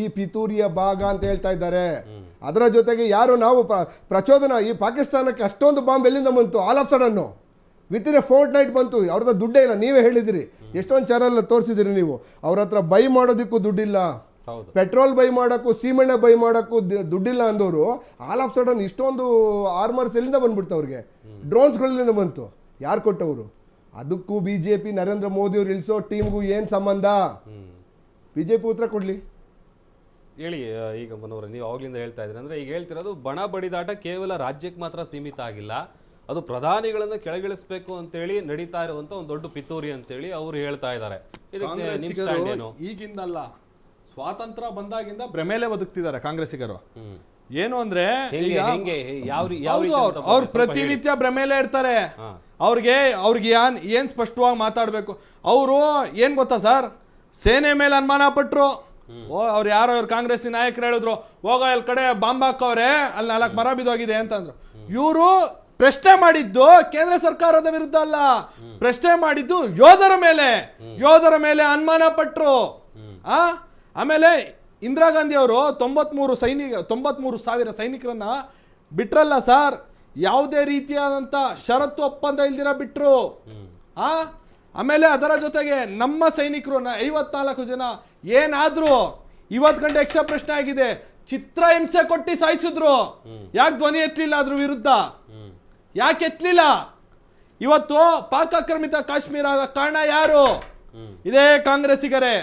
ಈ ಪಿತೂರಿಯ ಭಾಗ ಅಂತ ಹೇಳ್ತಾ ಇದ್ದಾರೆ. ಅದರ ಜೊತೆಗೆ ಯಾರು ನಾವು ಪ್ರಚೋದನಾ, ಈ ಪಾಕಿಸ್ತಾನಕ್ಕೆ ಅಷ್ಟೊಂದು ಬಾಂಬ್ ಎಲ್ಲಿಂದ ಬಂತು? All of sudden within a fortnight ಬಂತು. ಅವ್ರದ್ದು ದುಡ್ಡೇ ಇಲ್ಲ, ನೀವೇ ಹೇಳಿದಿರಿ, ಎಷ್ಟೊಂದು ಚಾನಲ್ ತೋರಿಸಿದಿರಿ ನೀವು. ಅವ್ರ ಹತ್ರ ಬೈ ಮಾಡೋದಕ್ಕೂ ದುಡ್ಡಿಲ್ಲ, ಪೆಟ್ರೋಲ್ ಬೈ ಮಾಡೋಕ್ಕೂ ಸೀಮೆಣ್ಣೆ ಬೈ ಮಾಡೋಕ್ಕೂ ದುಡ್ಡಿಲ್ಲ ಅಂದವರು ಆಲ್ ಆಫ್ ಸಡನ್ ಇಷ್ಟೊಂದು ಆರ್ಮರ್ಸ್ ಎಲ್ಲಿಂದ ಬಂದ್ಬಿಡ್ತು ಅವ್ರಿಗೆ? ಡ್ರೋನ್ಸ್ಗಳಿಂದ ಬಂತು. ಯಾರು ಕೊಟ್ಟವರು? ಅದಕ್ಕೂ BJP ನರೇಂದ್ರ ಮೋದಿ ಅವ್ರು ಇಳಿಸೋ ಟೀಮ್ಗೂ ಏನು ಸಂಬಂಧ? BJP ಉತ್ತರ ಕೊಡಲಿ. ಹೇಳಿ ಈಗ ಮನೋಹರ್, ನೀವು ಅವಾಗಲಿಂದ ಹೇಳ್ತಾ ಇದ್ರಿ, ಅಂದರೆ ಈಗ ಹೇಳ್ತಿರೋದು ಬಣ ಬಡಿದಾಟ ಕೇವಲ ರಾಜ್ಯಕ್ಕೆ ಮಾತ್ರ ಸೀಮಿತ ಆಗಿಲ್ಲ, ಅದು ಪ್ರಧಾನಿಗಳನ್ನು ಕೆಳಗಿಳಿಸಬೇಕು ಅಂತೇಳಿ ನಡೀತಾ ಇರುವಂಥ ಒಂದು ದೊಡ್ಡ ಪಿತೂರಿ ಅಂತೇಳಿ ಅವರು ಹೇಳ್ತಾ ಇದ್ದಾರೆ. ಇದಕ್ಕೆ ನಿಮ್ಮ ಸ್ಟ್ಯಾಂಡ್ ಏನು? ಈಗಿಂದಲ್ಲ, ಸ್ವಾತಂತ್ರ್ಯ ಬಂದಾಗಿಂದ ಭ್ರಮೇಲೆ ಬದುಕ್ತಿದ್ದಾರೆ ಕಾಂಗ್ರೆಸ್ಸಿಗರು. ಏನು ಅಂದ್ರೆ ಅವ್ರು ಪ್ರತಿನಿತ್ಯ ಭ್ರಮೇಲೆ ಇರ್ತಾರೆ. ಅವ್ರಿಗೆ ಏನ್ ಸ್ಪಷ್ಟವಾಗಿ ಮಾತಾಡ್ಬೇಕು. ಅವರು ಏನ್ ಗೊತ್ತಾ ಸರ್, ಸೇನೆ ಮೇಲೆ ಅನುಮಾನ ಪಟ್ರು. ಅವ್ರು ಯಾರೋ ಇವ್ರು ಕಾಂಗ್ರೆಸ್ಸಿನ ನಾಯಕರು ಹೇಳಿದ್ರು, ಹೋಗ ಅಲ್ಲಿ ಕಡೆ ಬಾಂಬ್ ಹಾಕವ್ರೆ, ಅಲ್ಲಿ 4 ಮರ ಬಿದ್ದೋಗಿದೆ ಅಂತಂದ್ರು. ಇವರು ಪ್ರಶ್ನೆ ಮಾಡಿದ್ದು ಕೇಂದ್ರ ಸರ್ಕಾರದ ವಿರುದ್ಧ ಅಲ್ಲ, ಪ್ರಶ್ನೆ ಮಾಡಿದ್ದು ಯೋಧರ ಮೇಲೆ ಅನುಮಾನ ಪಟ್ರು. ಆಮೇಲೆ ಇಂದಿರಾ ಗಾಂಧಿ ಅವರು 93,000 ಸೈನಿಕರನ್ನ ಬಿಟ್ರಲ್ಲ ಸರ್, ಯಾವುದೇ ರೀತಿಯಾದಂಥ ಷರತ್ತು ಒಪ್ಪಂದ ಇಲ್ದಿರ ಬಿಟ್ರು. ಆಮೇಲೆ ಅದರ ಜೊತೆಗೆ ನಮ್ಮ ಸೈನಿಕರು 54 ಜನ ಏನಾದ್ರು 20 ಗಂಟೆ ಯಕ್ಷ ಪ್ರಶ್ನೆ ಆಗಿದೆ, ಚಿತ್ರಹಿಂಸೆ ಕೊಟ್ಟು ಸಾಯಿಸಿದ್ರು. ಯಾಕೆ ಧ್ವನಿ ಎತ್ತಲಿಲ್ಲ ಅದ್ರ ವಿರುದ್ಧ? ಯಾಕೆ ಎತ್ತಲಿಲ್ಲ? ಇವತ್ತು ಪಾಕ್ ಆಕ್ರಮಿತ ಕಾಶ್ಮೀರ ಕಾರಣ ಯಾರು? ಇದೇ ಕಾಂಗ್ರೆಸ್ಸಿಗರೇ.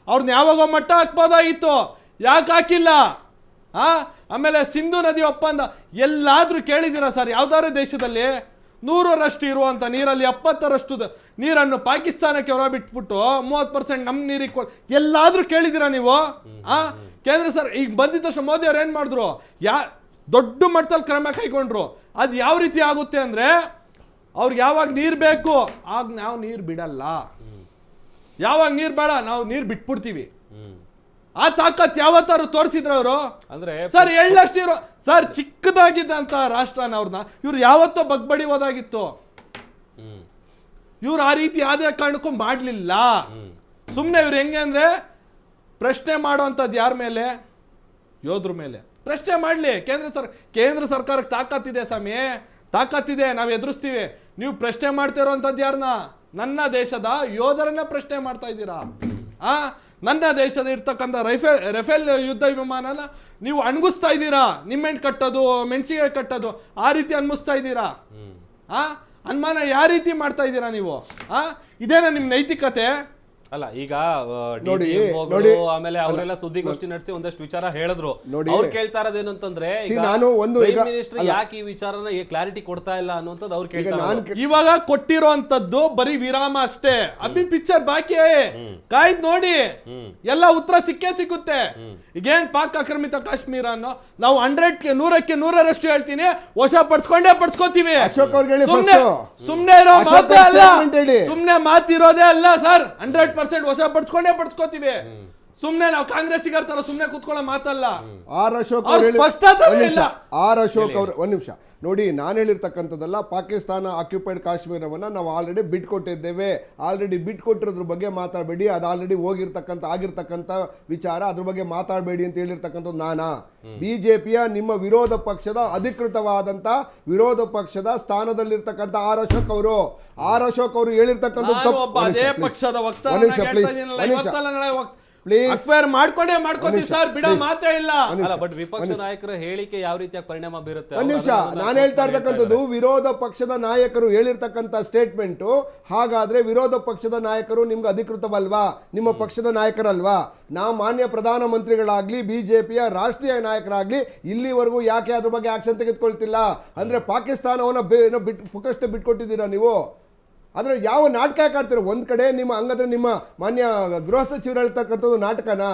ಅವ್ರನ್ನ ಯಾವಾಗ ಮಟ್ಟ ಹಾಕ್ಬೋದಾಗಿತ್ತು, ಯಾಕೆ ಹಾಕಿಲ್ಲ? ಆಮೇಲೆ ಸಿಂಧು ನದಿ ಒಪ್ಪಂದ ಎಲ್ಲಾದ್ರೂ ಕೇಳಿದ್ದೀರಾ ಸರ್? ಯಾವ್ದಾದ್ರು ದೇಶದಲ್ಲಿ 100ರಷ್ಟು ಇರುವಂತ ನೀರಲ್ಲಿ 70ರಷ್ಟು ನೀರನ್ನು ಪಾಕಿಸ್ತಾನಕ್ಕೆ ಹೊರ ಬಿಟ್ಬಿಟ್ಟು 30% ನಮ್ಮ ನೀರಿಗೆ ಎಲ್ಲಾದ್ರೂ ಕೇಳಿದ್ದೀರಾ ನೀವು? ಕೇಂದ್ರ ಸರ್ ಈಗ ಬಂದಿದ್ದ ತಕ್ಷಣ ಮೋದಿ ಅವ್ರು ಏನ್ ಮಾಡಿದ್ರು? ದೊಡ್ಡ ಮಟ್ಟದಲ್ಲಿ ಕ್ರಮ ಕೈಗೊಂಡ್ರು. ಅದು ಯಾವ ರೀತಿ ಆಗುತ್ತೆ ಅಂದ್ರೆ, ಅವ್ರಿಗೆ ಯಾವಾಗ ನೀರು ಬೇಕು ಆಗ ನಾವು ನೀರು ಬಿಡಲ್ಲ, ಯಾವಾಗ ನೀರು ಬೇಡ ನಾವು ನೀರು ಬಿಟ್ಬಿಡ್ತೀವಿ. ಆ ತಾಕತ್ ಯಾವತ್ತಾರು ತೋರಿಸಿದ್ರ ಅವರು? ಅಂದ್ರೆ ಸರ್ ಎಳ್ಳಷ್ಟಿರೋ ಸರ್ ಚಿಕ್ಕದಾಗಿದ್ದಂತ ರಾಷ್ಟ್ರನ ಅವ್ರನ್ನ ಇವ್ರು ಯಾವತ್ತೋ ಬಗ್ಬಡಿಬೋದಾಗಿತ್ತು. ಇವ್ರು ಆ ರೀತಿ ಯಾವುದೇ ಕಾರಣಕ್ಕೂ ಮಾಡ್ಲಿಲ್ಲ. ಸುಮ್ಮನೆ ಇವ್ರು ಹೆಂಗೆ ಅಂದ್ರೆ, ಪ್ರಶ್ನೆ ಮಾಡುವಂಥದ್ದು ಯಾರ ಮೇಲೆ? ಯೋಧರ ಮೇಲೆ ಪ್ರಶ್ನೆ ಮಾಡಲಿ. ಕೇಂದ್ರ ಸರ್ಕಾರಕ್ಕೆ ತಾಕತ್ತಿದೆ ಸ್ವಾಮಿ, ತಾಕತ್ತಿದೆ, ನಾವು ಎದುರಿಸ್ತೀವಿ. ನೀವು ಪ್ರಶ್ನೆ ಮಾಡ್ತಿರೋಂಥದ್ದು ಯಾರನ್ನ? ನನ್ನ ದೇಶದ ಯೋಧರನ್ನ ಪ್ರಶ್ನೆ ಮಾಡ್ತಾ ಇದ್ದೀರಾ. ನನ್ನ ದೇಶದ ಇರ್ತಕ್ಕಂಥ ರಫೇಲ್ ಯುದ್ಧ ವಿಮಾನನ ನೀವು ಅಣಗಿಸ್ತಾ ಇದ್ದೀರಾ. ನಿಮ್ಮೆಣ್ಣು ಕಟ್ಟೋದು, ಮೆಣಸಿಗೆ ಕಟ್ಟೋದು, ಆ ರೀತಿ ಅನ್ಮಿಸ್ತಾ ಇದ್ದೀರಾ. ಅನುಮಾನ ಯಾವ ರೀತಿ ಮಾಡ್ತಾ ಇದ್ದೀರಾ ನೀವು? ಇದೇನಾ ನಿಮ್ಮ ನೈತಿಕತೆ? ಅಲ್ಲ, ಈಗ ಆಮೇಲೆ ಅವರೆಲ್ಲ ಸುದ್ದಿಗೋಷ್ಠಿ ನಡೆಸಿ ಒಂದಷ್ಟು ವಿಚಾರ ಹೇಳಿದ್ರು. ಅವ್ರು ಕೇಳ್ತಾ ಇರೋದೇನು ಅಂತಂದ್ರೆ, ಮಿನಿಸ್ಟರ್ ಯಾಕೆ ಈ ವಿಚಾರನ ಕ್ಲಾರಿಟಿ ಕೊಡ್ತಾ ಇಲ್ಲ ಅನ್ನುವಂಥದ್ದು ಅವ್ರು ಕೇಳ್ತಾರೆ. ಇವಾಗ ಕೊಟ್ಟಿರೋಂಥದ್ದು ಬರೀ ವಿರಾಮ ಅಷ್ಟೇ, ಅಭಿ ಪಿಕ್ಚರ್ ಬಾಕಿ, ಕಾಯ್ದು ನೋಡಿ, ಎಲ್ಲ ಉತ್ತರ ಸಿಕ್ಕುತ್ತೆ. ಈಗೇನ್ ಪಾಕ್ ಆಕ್ರಮಿತ ಕಾಶ್ಮೀರ ಅನ್ನೋ ನಾವು 100ಕ್ಕೆ 100ರಷ್ಟು ಹೇಳ್ತೀನಿ, ವಶ ಪಡ್ಸ್ಕೋತೀವಿ. ಸುಮ್ನೆ ಇರೋ ಮಾತೇ ಅಲ್ಲ, ಸುಮ್ನೆ ಮಾತಿರೋದೇ ಅಲ್ಲ ಸರ್. 100% ವಶ ಪಡ್ಸ್ಕೋತೀವಿ. ಸುಮ್ನೆ ನಾವು ಕಾಂಗ್ರೆಸ್ಸಿಗರ ತರ ಸುಮ್ನೆ ಕೂತ್ಕೊಳ್ಳೋ ಮಾತಲ್ಲ. ಅಶೋಕ್ ಅವರು ಒಂದ್ ನಿಮಿಷ ನೋಡಿ, ನಾನು ಹೇಳಿರ್ತಕ್ಕಂಥದ್ದಲ್ಲ. ಪಾಕಿಸ್ತಾನ ಆಕ್ಯುಪೈಡ್ ಕಾಶ್ಮೀರವನ್ನ ನಾವು ಆಲ್ರೆಡಿ ಬಿಟ್ಕೊಟ್ಟಿದ್ದೇವೆ. ಆಲ್ರೆಡಿ ಬಿಟ್ಕೊಟ್ಟಿರೋದ್ರ ಬಗ್ಗೆ ಮಾತಾಡಬೇಡಿ, ಅದು ಆಲ್ರೆಡಿ ಆಗಿರ್ತಕ್ಕಂಥ ವಿಚಾರ, ಅದ್ರ ಬಗ್ಗೆ ಮಾತಾಡಬೇಡಿ ಅಂತ ಹೇಳಿರ್ತಕ್ಕಂಥದ್ದು ನಾನಾ? ಬಿಜೆಪಿಯ ನಿಮ್ಮ ವಿರೋಧ ಪಕ್ಷದ ಅಧಿಕೃತವಾದಂತ ವಿರೋಧ ಪಕ್ಷದ ಸ್ಥಾನದಲ್ಲಿರ್ತಕ್ಕಂಥ ಅಶೋಕ್ ಅವರು ಹೇಳಿರ್ತಕ್ಕಂಥ ಮಾಡ್ಕೊಂತೀವಿ ಸರ್, ಬಿಡೋ ಮಾತೇ ಇಲ್ಲ. ಬಟ್ ವಿಪಕ್ಷ ನಾಯಕರ ಹೇಳಿಕೆ ಯಾವ ರೀತಿಯ ಪರಿಣಾಮ ಬೀರುತ್ತೆ? ಒಂದ್ ನಿಮಿಷ, ನಾನು ಹೇಳ್ತಾ ಇರ್ತಕ್ಕಂಥದ್ದು ವಿರೋಧ ಪಕ್ಷದ ನಾಯಕರು ಹೇಳಿರ್ತಕ್ಕಂಥ ಸ್ಟೇಟ್ಮೆಂಟ್. ಹಾಗಾದ್ರೆ ವಿರೋಧ ಪಕ್ಷದ ನಾಯಕರು ನಿಮ್ಗೆ ಅಧಿಕೃತವಲ್ವಾ? ನಿಮ್ಮ ಪಕ್ಷದ ನಾಯಕರಲ್ವಾ? ನಾವು ಮಾನ್ಯ ಪ್ರಧಾನ ಮಂತ್ರಿಗಳಾಗ್ಲಿ ಬಿಜೆಪಿಯ ರಾಷ್ಟ್ರೀಯ ನಾಯಕರಾಗ್ಲಿ ಇಲ್ಲಿವರೆಗೂ ಯಾಕೆ ಅದ್ರ ಬಗ್ಗೆ ಆಕ್ಷನ್ ತೆಗೆದುಕೊಳ್ತಿಲ್ಲ? ಅಂದ್ರೆ ಪಾಕಿಸ್ತಾನವನ್ನ ಪುಕ್ಕಷ್ಟೇ ಬಿಟ್ಕೊಟ್ಟಿದ್ದೀರಾ ನೀವು? ಆದರೆ ಯಾವ ನಾಟಕ ಯಾಕೆ ಆಡ್ತೀರ? ಒಂದು ಕಡೆ ನಿಮ್ಮ ಹಂಗಂದ್ರೆ ನಿಮ್ಮ ಮಾನ್ಯ ಗೃಹ ಸಚಿವರು ಹೇಳ್ತಕ್ಕಂಥದ್ದು ನಾಟಕನ?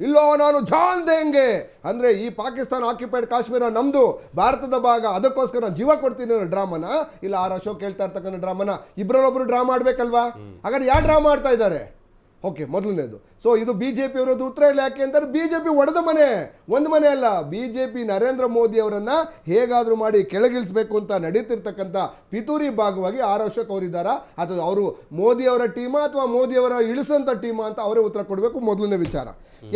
ಇಲ್ಲೋ ನಾನು ಜಾನ್ ದೇಂಗೆ ಅಂದರೆ ಈ ಪಾಕಿಸ್ತಾನ ಆಕ್ಯುಪೈಡ್ ಕಾಶ್ಮೀರ ನಮ್ಮದು, ಭಾರತದ ಭಾಗ, ಅದಕ್ಕೋಸ್ಕರ ಜೀವ ಕೊಡ್ತೀನಿ ಅನ್ನೋ ಡ್ರಾಮನ? ಇಲ್ಲ ಅಶೋಕ್ ಹೇಳ್ತಾ ಇರ್ತಕ್ಕಂಥ ಡ್ರಾಮನ? ಇಬ್ಬರಲ್ಲೊಬ್ಬರು ಡ್ರಾಮಾ ಆಡಬೇಕಲ್ವಾ? ಹಾಗಾದ್ರೆ ಯಾವ ಡ್ರಾಮಾ ಆಡ್ತಾ ಇದ್ದಾರೆ? ಓಕೆ, ಮೊದಲನೇದು. ಸೊ ಇದು ಬಿಜೆಪಿ ಅವರದ್ದು ಉತ್ತರ ಇಲ್ಲ. ಯಾಕೆ ಅಂತಂದ್ರೆ ಬಿಜೆಪಿ ಒಡೆದ ಮನೆ, ಒಂದು ಮನೆ ಅಲ್ಲ. ಬಿಜೆಪಿ ನರೇಂದ್ರ ಮೋದಿ ಅವರನ್ನ ಹೇಗಾದ್ರೂ ಮಾಡಿ ಕೆಳಗಿಳಿಸಬೇಕು ಅಂತ ನಡೀತಿರ್ತಕ್ಕಂಥ ಪಿತೂರಿ ಭಾಗವಾಗಿ ಅಶೋಕ್ ಅವರಿದ್ದಾರಾ, ಅಥವಾ ಅವರು ಮೋದಿ ಅವರ ಟೀಮಾ ಅಥವಾ ಮೋದಿ ಅವರ ಇಳಿಸಂತ ಟೀಮಾ ಅಂತ ಅವರೇ ಉತ್ತರ ಕೊಡಬೇಕು, ಮೊದಲನೇ ವಿಚಾರ.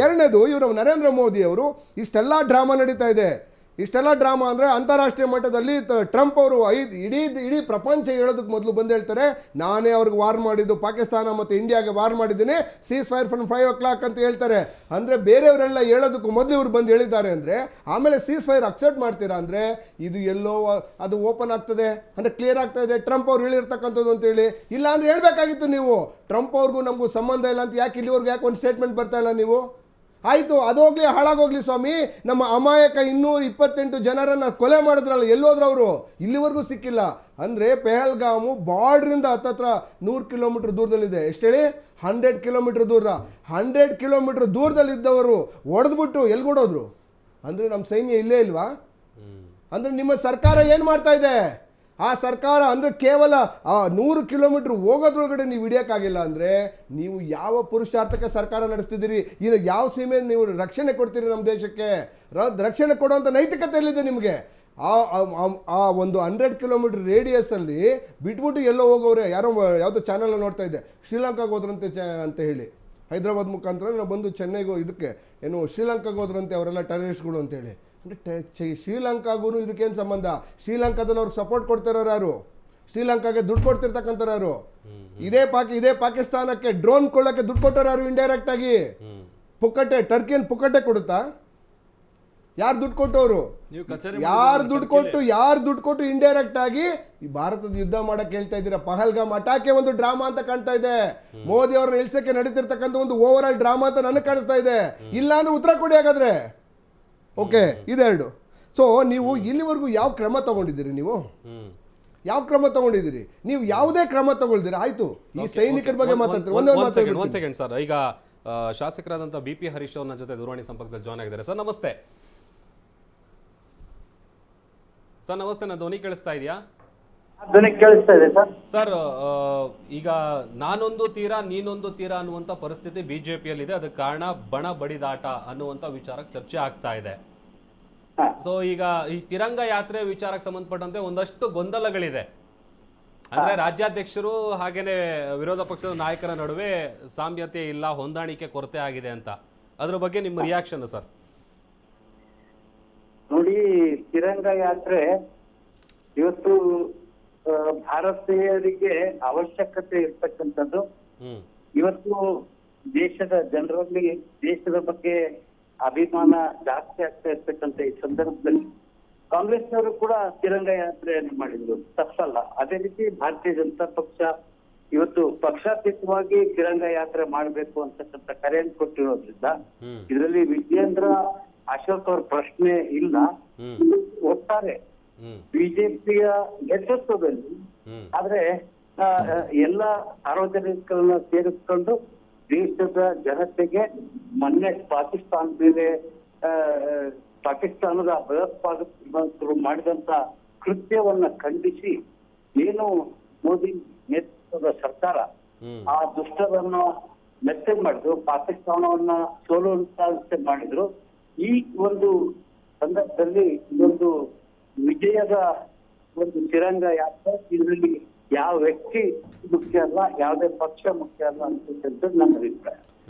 ಎರಡನೇದು, ಇವರು ನರೇಂದ್ರ ಮೋದಿ ಅವರು ಇಷ್ಟೆಲ್ಲ ಡ್ರಾಮಾ ನಡೀತಾ ಇದೆ, ಇಷ್ಟೆಲ್ಲ ಡ್ರಾಮಾ ಅಂದರೆ ಅಂತಾರಾಷ್ಟ್ರೀಯ ಮಟ್ಟದಲ್ಲಿ ಟ್ರಂಪ್ ಅವರು ಇಡೀ ಪ್ರಪಂಚ ಹೇಳೋದಕ್ಕೆ ಮೊದಲು ಬಂದು ಹೇಳ್ತಾರೆ, ನಾನೇ ಅವ್ರಿಗೆ ವಾರ್ ಮಾಡಿದ್ದು, ಪಾಕಿಸ್ತಾನ ಮತ್ತು ಇಂಡಿಯಾಗೆ ವಾರ್ ಮಾಡಿದ್ದೀನಿ, ಸೀಸ್ ಫೈರ್ ಫ್ರಮ್ 5 o'clock ಅಂತ ಹೇಳ್ತಾರೆ. ಅಂದರೆ ಬೇರೆಯವರೆಲ್ಲ ಹೇಳೋದಕ್ಕೂ ಮೊದಲು ಇವ್ರು ಬಂದು ಹೇಳಿದ್ದಾರೆ ಅಂದರೆ ಆಮೇಲೆ ಸೀಸ್ ಫೈರ್ ಅಕ್ಸೆಪ್ಟ್ ಮಾಡ್ತೀರಾ ಅಂದರೆ ಇದು ಎಲ್ಲೋ ಅದು ಓಪನ್ ಆಗ್ತದೆ ಅಂದರೆ ಕ್ಲಿಯರ್ ಆಗ್ತಾ ಇದೆ ಟ್ರಂಪ್ ಅವ್ರು ಹೇಳಿರ್ತಕ್ಕಂಥದ್ದು ಅಂತೇಳಿ. ಇಲ್ಲ ಅಂದರೆ ಹೇಳ್ಬೇಕಾಗಿತ್ತು ನೀವು, ಟ್ರಂಪ್ ಅವ್ರಿಗೂ ನಮಗೂ ಸಂಬಂಧ ಇಲ್ಲ ಅಂತ ಯಾಕೆ ಇಲ್ಲಿವರೆಗೂ ಯಾಕೆ ಒಂದು ಸ್ಟೇಟ್ಮೆಂಟ್ ಬರ್ತಾ ಇಲ್ಲ ನೀವು? ಆಯಿತು, ಅದೋಗ್ಲಿ ಹಾಳಾಗೋಗ್ಲಿ ಸ್ವಾಮಿ, ನಮ್ಮ ಅಮಾಯಕ 228 ಜನರನ್ನು ಕೊಲೆ ಮಾಡಿದ್ರಲ್ಲ, ಎಲ್ಲೋದ್ರು ಅವರು? ಇಲ್ಲಿವರೆಗೂ ಸಿಕ್ಕಿಲ್ಲ. ಅಂದರೆ ಪೆಹಲ್ಗಾಮು ಬಾರ್ಡ್ರಿಂದ ಹತ್ತತ್ರ 100 ಕಿಲೋಮೀಟರ್ ದೂರದಲ್ಲಿದೆ. ಎಷ್ಟು ಹೇಳಿ? 100 ಕಿಲೋಮೀಟರ್ ದೂರ. 100 ಕಿಲೋಮೀಟರ್ ದೂರದಲ್ಲಿದ್ದವರು ಹೊಡೆದ್ಬಿಟ್ಟು ಎಲ್ಗೊಡೋದ್ರು ಅಂದರೆ ನಮ್ಮ ಸೈನ್ಯ ಇಲ್ಲೇ ಇಲ್ವಾ? ಅಂದರೆ ನಿಮ್ಮ ಸರ್ಕಾರ ಏನು ಮಾಡ್ತಾ ಇದೆ? ಆ ಸರ್ಕಾರ ಅಂದರೆ ಕೇವಲ 100 ಕಿಲೋಮೀಟರ್ ಹೋಗೋದ್ರೊಳಗಡೆ ನೀವು ಹಿಡಿಯೋಕ್ಕಾಗಿಲ್ಲ ಅಂದರೆ ನೀವು ಯಾವ ಪುರುಷಾರ್ಥಕ್ಕೆ ಸರ್ಕಾರ ನಡೆಸ್ತಿದ್ದೀರಿ? ಇನ್ನು ಯಾವ ಸೀಮೆ ನೀವು ರಕ್ಷಣೆ ಕೊಡ್ತೀರಿ ನಮ್ಮ ದೇಶಕ್ಕೆ? ರಕ್ಷಣೆ ಕೊಡುವಂಥ ನೈತಿಕತೆ ಎಲ್ಲಿದೆ ನಿಮಗೆ? ಆ ಒಂದು 100 ಕಿಲೋಮೀಟರ್ ರೇಡಿಯಸಲ್ಲಿ ಬಿಟ್ಬಿಟ್ಟು ಎಲ್ಲೋ ಹೋಗೋರೆ. ಯಾವುದೋ ಚಾನಲ್ ನೋಡ್ತಾ ಇದ್ದೆ, ಶ್ರೀಲಂಕಾಗೆ ಹೋದ್ರಂತೆ ಅಂತ ಹೇಳಿ, ಹೈದರಾಬಾದ್ ಮುಖಾಂತರ ನಾವು ಬಂದು ಚೆನ್ನೈಗೂ ಇದಕ್ಕೆ ಏನು ಶ್ರೀಲಂಕಾಗೆ ಹೋದ್ರಂತೆ ಅವರೆಲ್ಲ ಟೆರರಿಸ್ಟ್ಗಳು ಅಂತೇಳಿ. ಅಂದರೆ ಶ್ರೀಲಂಕಾಗೂ ಇದಕ್ಕೇನು ಸಂಬಂಧ? ಶ್ರೀಲಂಕಾದಲ್ಲಿ ಅವ್ರಿಗೆ ಸಪೋರ್ಟ್ ಕೊಡ್ತಿರೋರು ಯಾರು? ಶ್ರೀಲಂಕಾಗೆ ದುಡ್ಡು ಕೊಡ್ತಿರ್ತಕ್ಕಂಥವ್ರು ಯಾರು? ಇದೇ ಪಾಕಿಸ್ತಾನಕ್ಕೆ ಡ್ರೋನ್ ಕೊಳ್ಳೋಕ್ಕೆ ದುಡ್ಡು ಕೊಟ್ಟರು ಯಾರು? ಇಂಡೈರೆಕ್ಟ್ ಆಗಿ ಪುಕ್ಕಟೆ. ಟರ್ಕಿಯನ್ನು ಪುಕ್ಕಟೆ ಕೊಡುತ್ತಾ? ಯಾರು ದುಡ್ಡು ಕೊಟ್ಟವರು? ಯಾರು ದುಡ್ಡು ಕೊಟ್ಟು ಇಂಡೈರೆಕ್ಟ್ ಆಗಿ ಈ ಭಾರತದ ಯುದ್ಧ ಮಾಡಕ್ಕೆ ಹೇಳ್ತಾ ಇದ್ದೀರಾ? ಪಹಲ್ಗಾಮ್ ಅಟ್ಯಾಕೆ ಒಂದು ಡ್ರಾಮಾ ಅಂತ ಕಾಣ್ತಾ ಇದೆ. ಮೋದಿ ಅವ್ರನ್ನ ಇಳಿಸಕ್ಕೆ ನಡೀತಿರ್ತಕ್ಕಂಥ ಒಂದು ಓವರ್ ಆಲ್ ಡ್ರಾಮಾ ಅಂತ ನನಗೆ ಕಾಣಿಸ್ತಾ ಇದೆ. ಇಲ್ಲ ಅಂದ್ರೆ ಉತ್ತರ ಕೊಡಿ ಹಾಗಾದ್ರೆ. ಓಕೆ, ಇದೆರಡು. ಸೊ ನೀವು ಇಲ್ಲಿವರೆಗೂ ಯಾವ ಕ್ರಮ ತಗೊಂಡಿದ್ದೀರಿ? ನೀವು ಯಾವ ಕ್ರಮ ತಗೊಂಡಿದ್ದೀರಿ? ನೀವು ಯಾವುದೇ ಕ್ರಮ ತಗೊಳ್ದಿರ ಆಯ್ತು. ಈ ಸೈನಿಕರ ಬಗ್ಗೆ ಮಾತಾಡ್ತೀರಿ. ಒಂದ್ ಸೆಕೆಂಡ್ ಸರ್. ಈಗ ಶಾಸಕರಾದಂಥ BP ಹರೀಶ್ ಅವ್ರ ಜೊತೆ ದೂರವಾಣಿ ಸಂಪರ್ಕದಲ್ಲಿ ಜಾಯ್ನ್ ಆಗಿದ್ದಾರೆ. ಸರ್ ನಮಸ್ತೆ. ಸರ್ ನಮಸ್ತೆ, ನನ್ನ ಧ್ವನಿ ಕೇಳಿಸ್ತಾ ಇದೆಯಾ? ಕೇಳಿಸ್ತಾ ಇದೆ ಸರ್. ಈಗ ನಾನೊಂದು ತೀರಾ ನೀನೊಂದು ತೀರಾ ಅನ್ನುವಂಥ ಪರಿಸ್ಥಿತಿ ಬಿಜೆಪಿಯಲ್ಲಿದೆ. ಅದಕ್ಕೆ ಕಾರಣ ಬಣ ಬಡಿದಾಟ ಅನ್ನುವಂಥ ವಿಚಾರಕ್ಕೆ ಚರ್ಚೆ ಆಗ್ತಾ ಇದೆ. ಸೊ ಈಗ ಈ ತಿರಂಗ ಯಾತ್ರೆ ವಿಚಾರಕ್ಕೆ ಸಂಬಂಧಪಟ್ಟಂತೆ ಒಂದಷ್ಟು ಗೊಂದಲಗಳಿದೆ. ಅಂದ್ರೆ ರಾಜ್ಯಾಧ್ಯಕ್ಷರು ಹಾಗೇನೆ ವಿರೋಧ ಪಕ್ಷದ ನಾಯಕರ ನಡುವೆ ಸಾಮ್ಯತೆ ಇಲ್ಲ, ಹೊಂದಾಣಿಕೆ ಕೊರತೆ ಆಗಿದೆ ಅಂತ. ಅದ್ರ ಬಗ್ಗೆ ನಿಮ್ಮ ರಿಯಾಕ್ಷನ್ ಸರ್? ನೋಡಿ, ತಿರಂಗ ಯಾತ್ರೆ ಇವತ್ತು ಭಾರತೀಯರಿಗೆ ಅವಶ್ಯಕತೆ ಇರ್ತಕ್ಕಂಥದ್ದು. ಇವತ್ತು ದೇಶದ ಜನರಲ್ಲಿ ದೇಶದ ಬಗ್ಗೆ ಅಭಿಮಾನ ಜಾಸ್ತಿ ಆಗ್ತಾ ಇರ್ತಕ್ಕಂಥ ಈ ಸಂದರ್ಭದಲ್ಲಿ ಕಾಂಗ್ರೆಸ್ನವರು ಕೂಡ ತಿರಂಗ ಯಾತ್ರೆಯನ್ನು ಮಾಡಿದ್ರು, ತಪ್ಪಲ್ಲ. ಅದೇ ರೀತಿ ಭಾರತೀಯ ಜನತಾ ಪಕ್ಷ ಇವತ್ತು ಪಕ್ಷಾತೀತವಾಗಿ ತಿರಂಗ ಯಾತ್ರೆ ಮಾಡಬೇಕು ಅಂತಕ್ಕಂಥ ಕರೆಯನ್ನು ಕೊಟ್ಟಿರೋದ್ರಿಂದ ಇದರಲ್ಲಿ ವಿಜೇಂದ್ರ ಅಶೋಕ್ ಅವ್ರ ಪ್ರಶ್ನೆ ಇಲ್ಲ. ಒಟ್ಟಾರೆ ಬಿಜೆಪಿಯ ನೇತೃತ್ವದಲ್ಲಿ ಆದ್ರೆ ಎಲ್ಲ ಸಾರ್ವಜನಿಕರನ್ನ ಸೇರಿಸ್ಕೊಂಡು ದೇಶದ ಜನತೆಗೆ ಮೊನ್ನೆ ಪಾಕಿಸ್ತಾನದ ಭಯೋತ್ಪಾದಕರು ಮಾಡಿದಂತ ಕೃತ್ಯವನ್ನ ಖಂಡಿಸಿ ಏನು ಮೋದಿ ನೇತೃತ್ವದ ಸರ್ಕಾರ ಆ ದುಷ್ಟರನ್ನ ಮೆಸೇಜ್ ಮಾಡಿದ್ರು, ಪಾಕಿಸ್ತಾನವನ್ನ ಸೋಲುವಂತೆ ಮಾಡಿದ್ರು. ಈ ಒಂದು ಸಂದರ್ಭದಲ್ಲಿ ಇದೊಂದು ವಿಜಯದ ಒಂದು ತಿರಂಗ ಯಾತ್ರೆ. ಇದರಲ್ಲಿ ಯಾವ ವ್ಯಕ್ತಿ ಮುಖ್ಯ ಅಲ್ಲ, ಯಾವುದೇ ಪಕ್ಷ ಮುಖ್ಯ ಅಲ್ಲ ಅಂತಕ್ಕಂಥದ್ದು ನನ್ನ ಅಭಿಪ್ರಾಯ.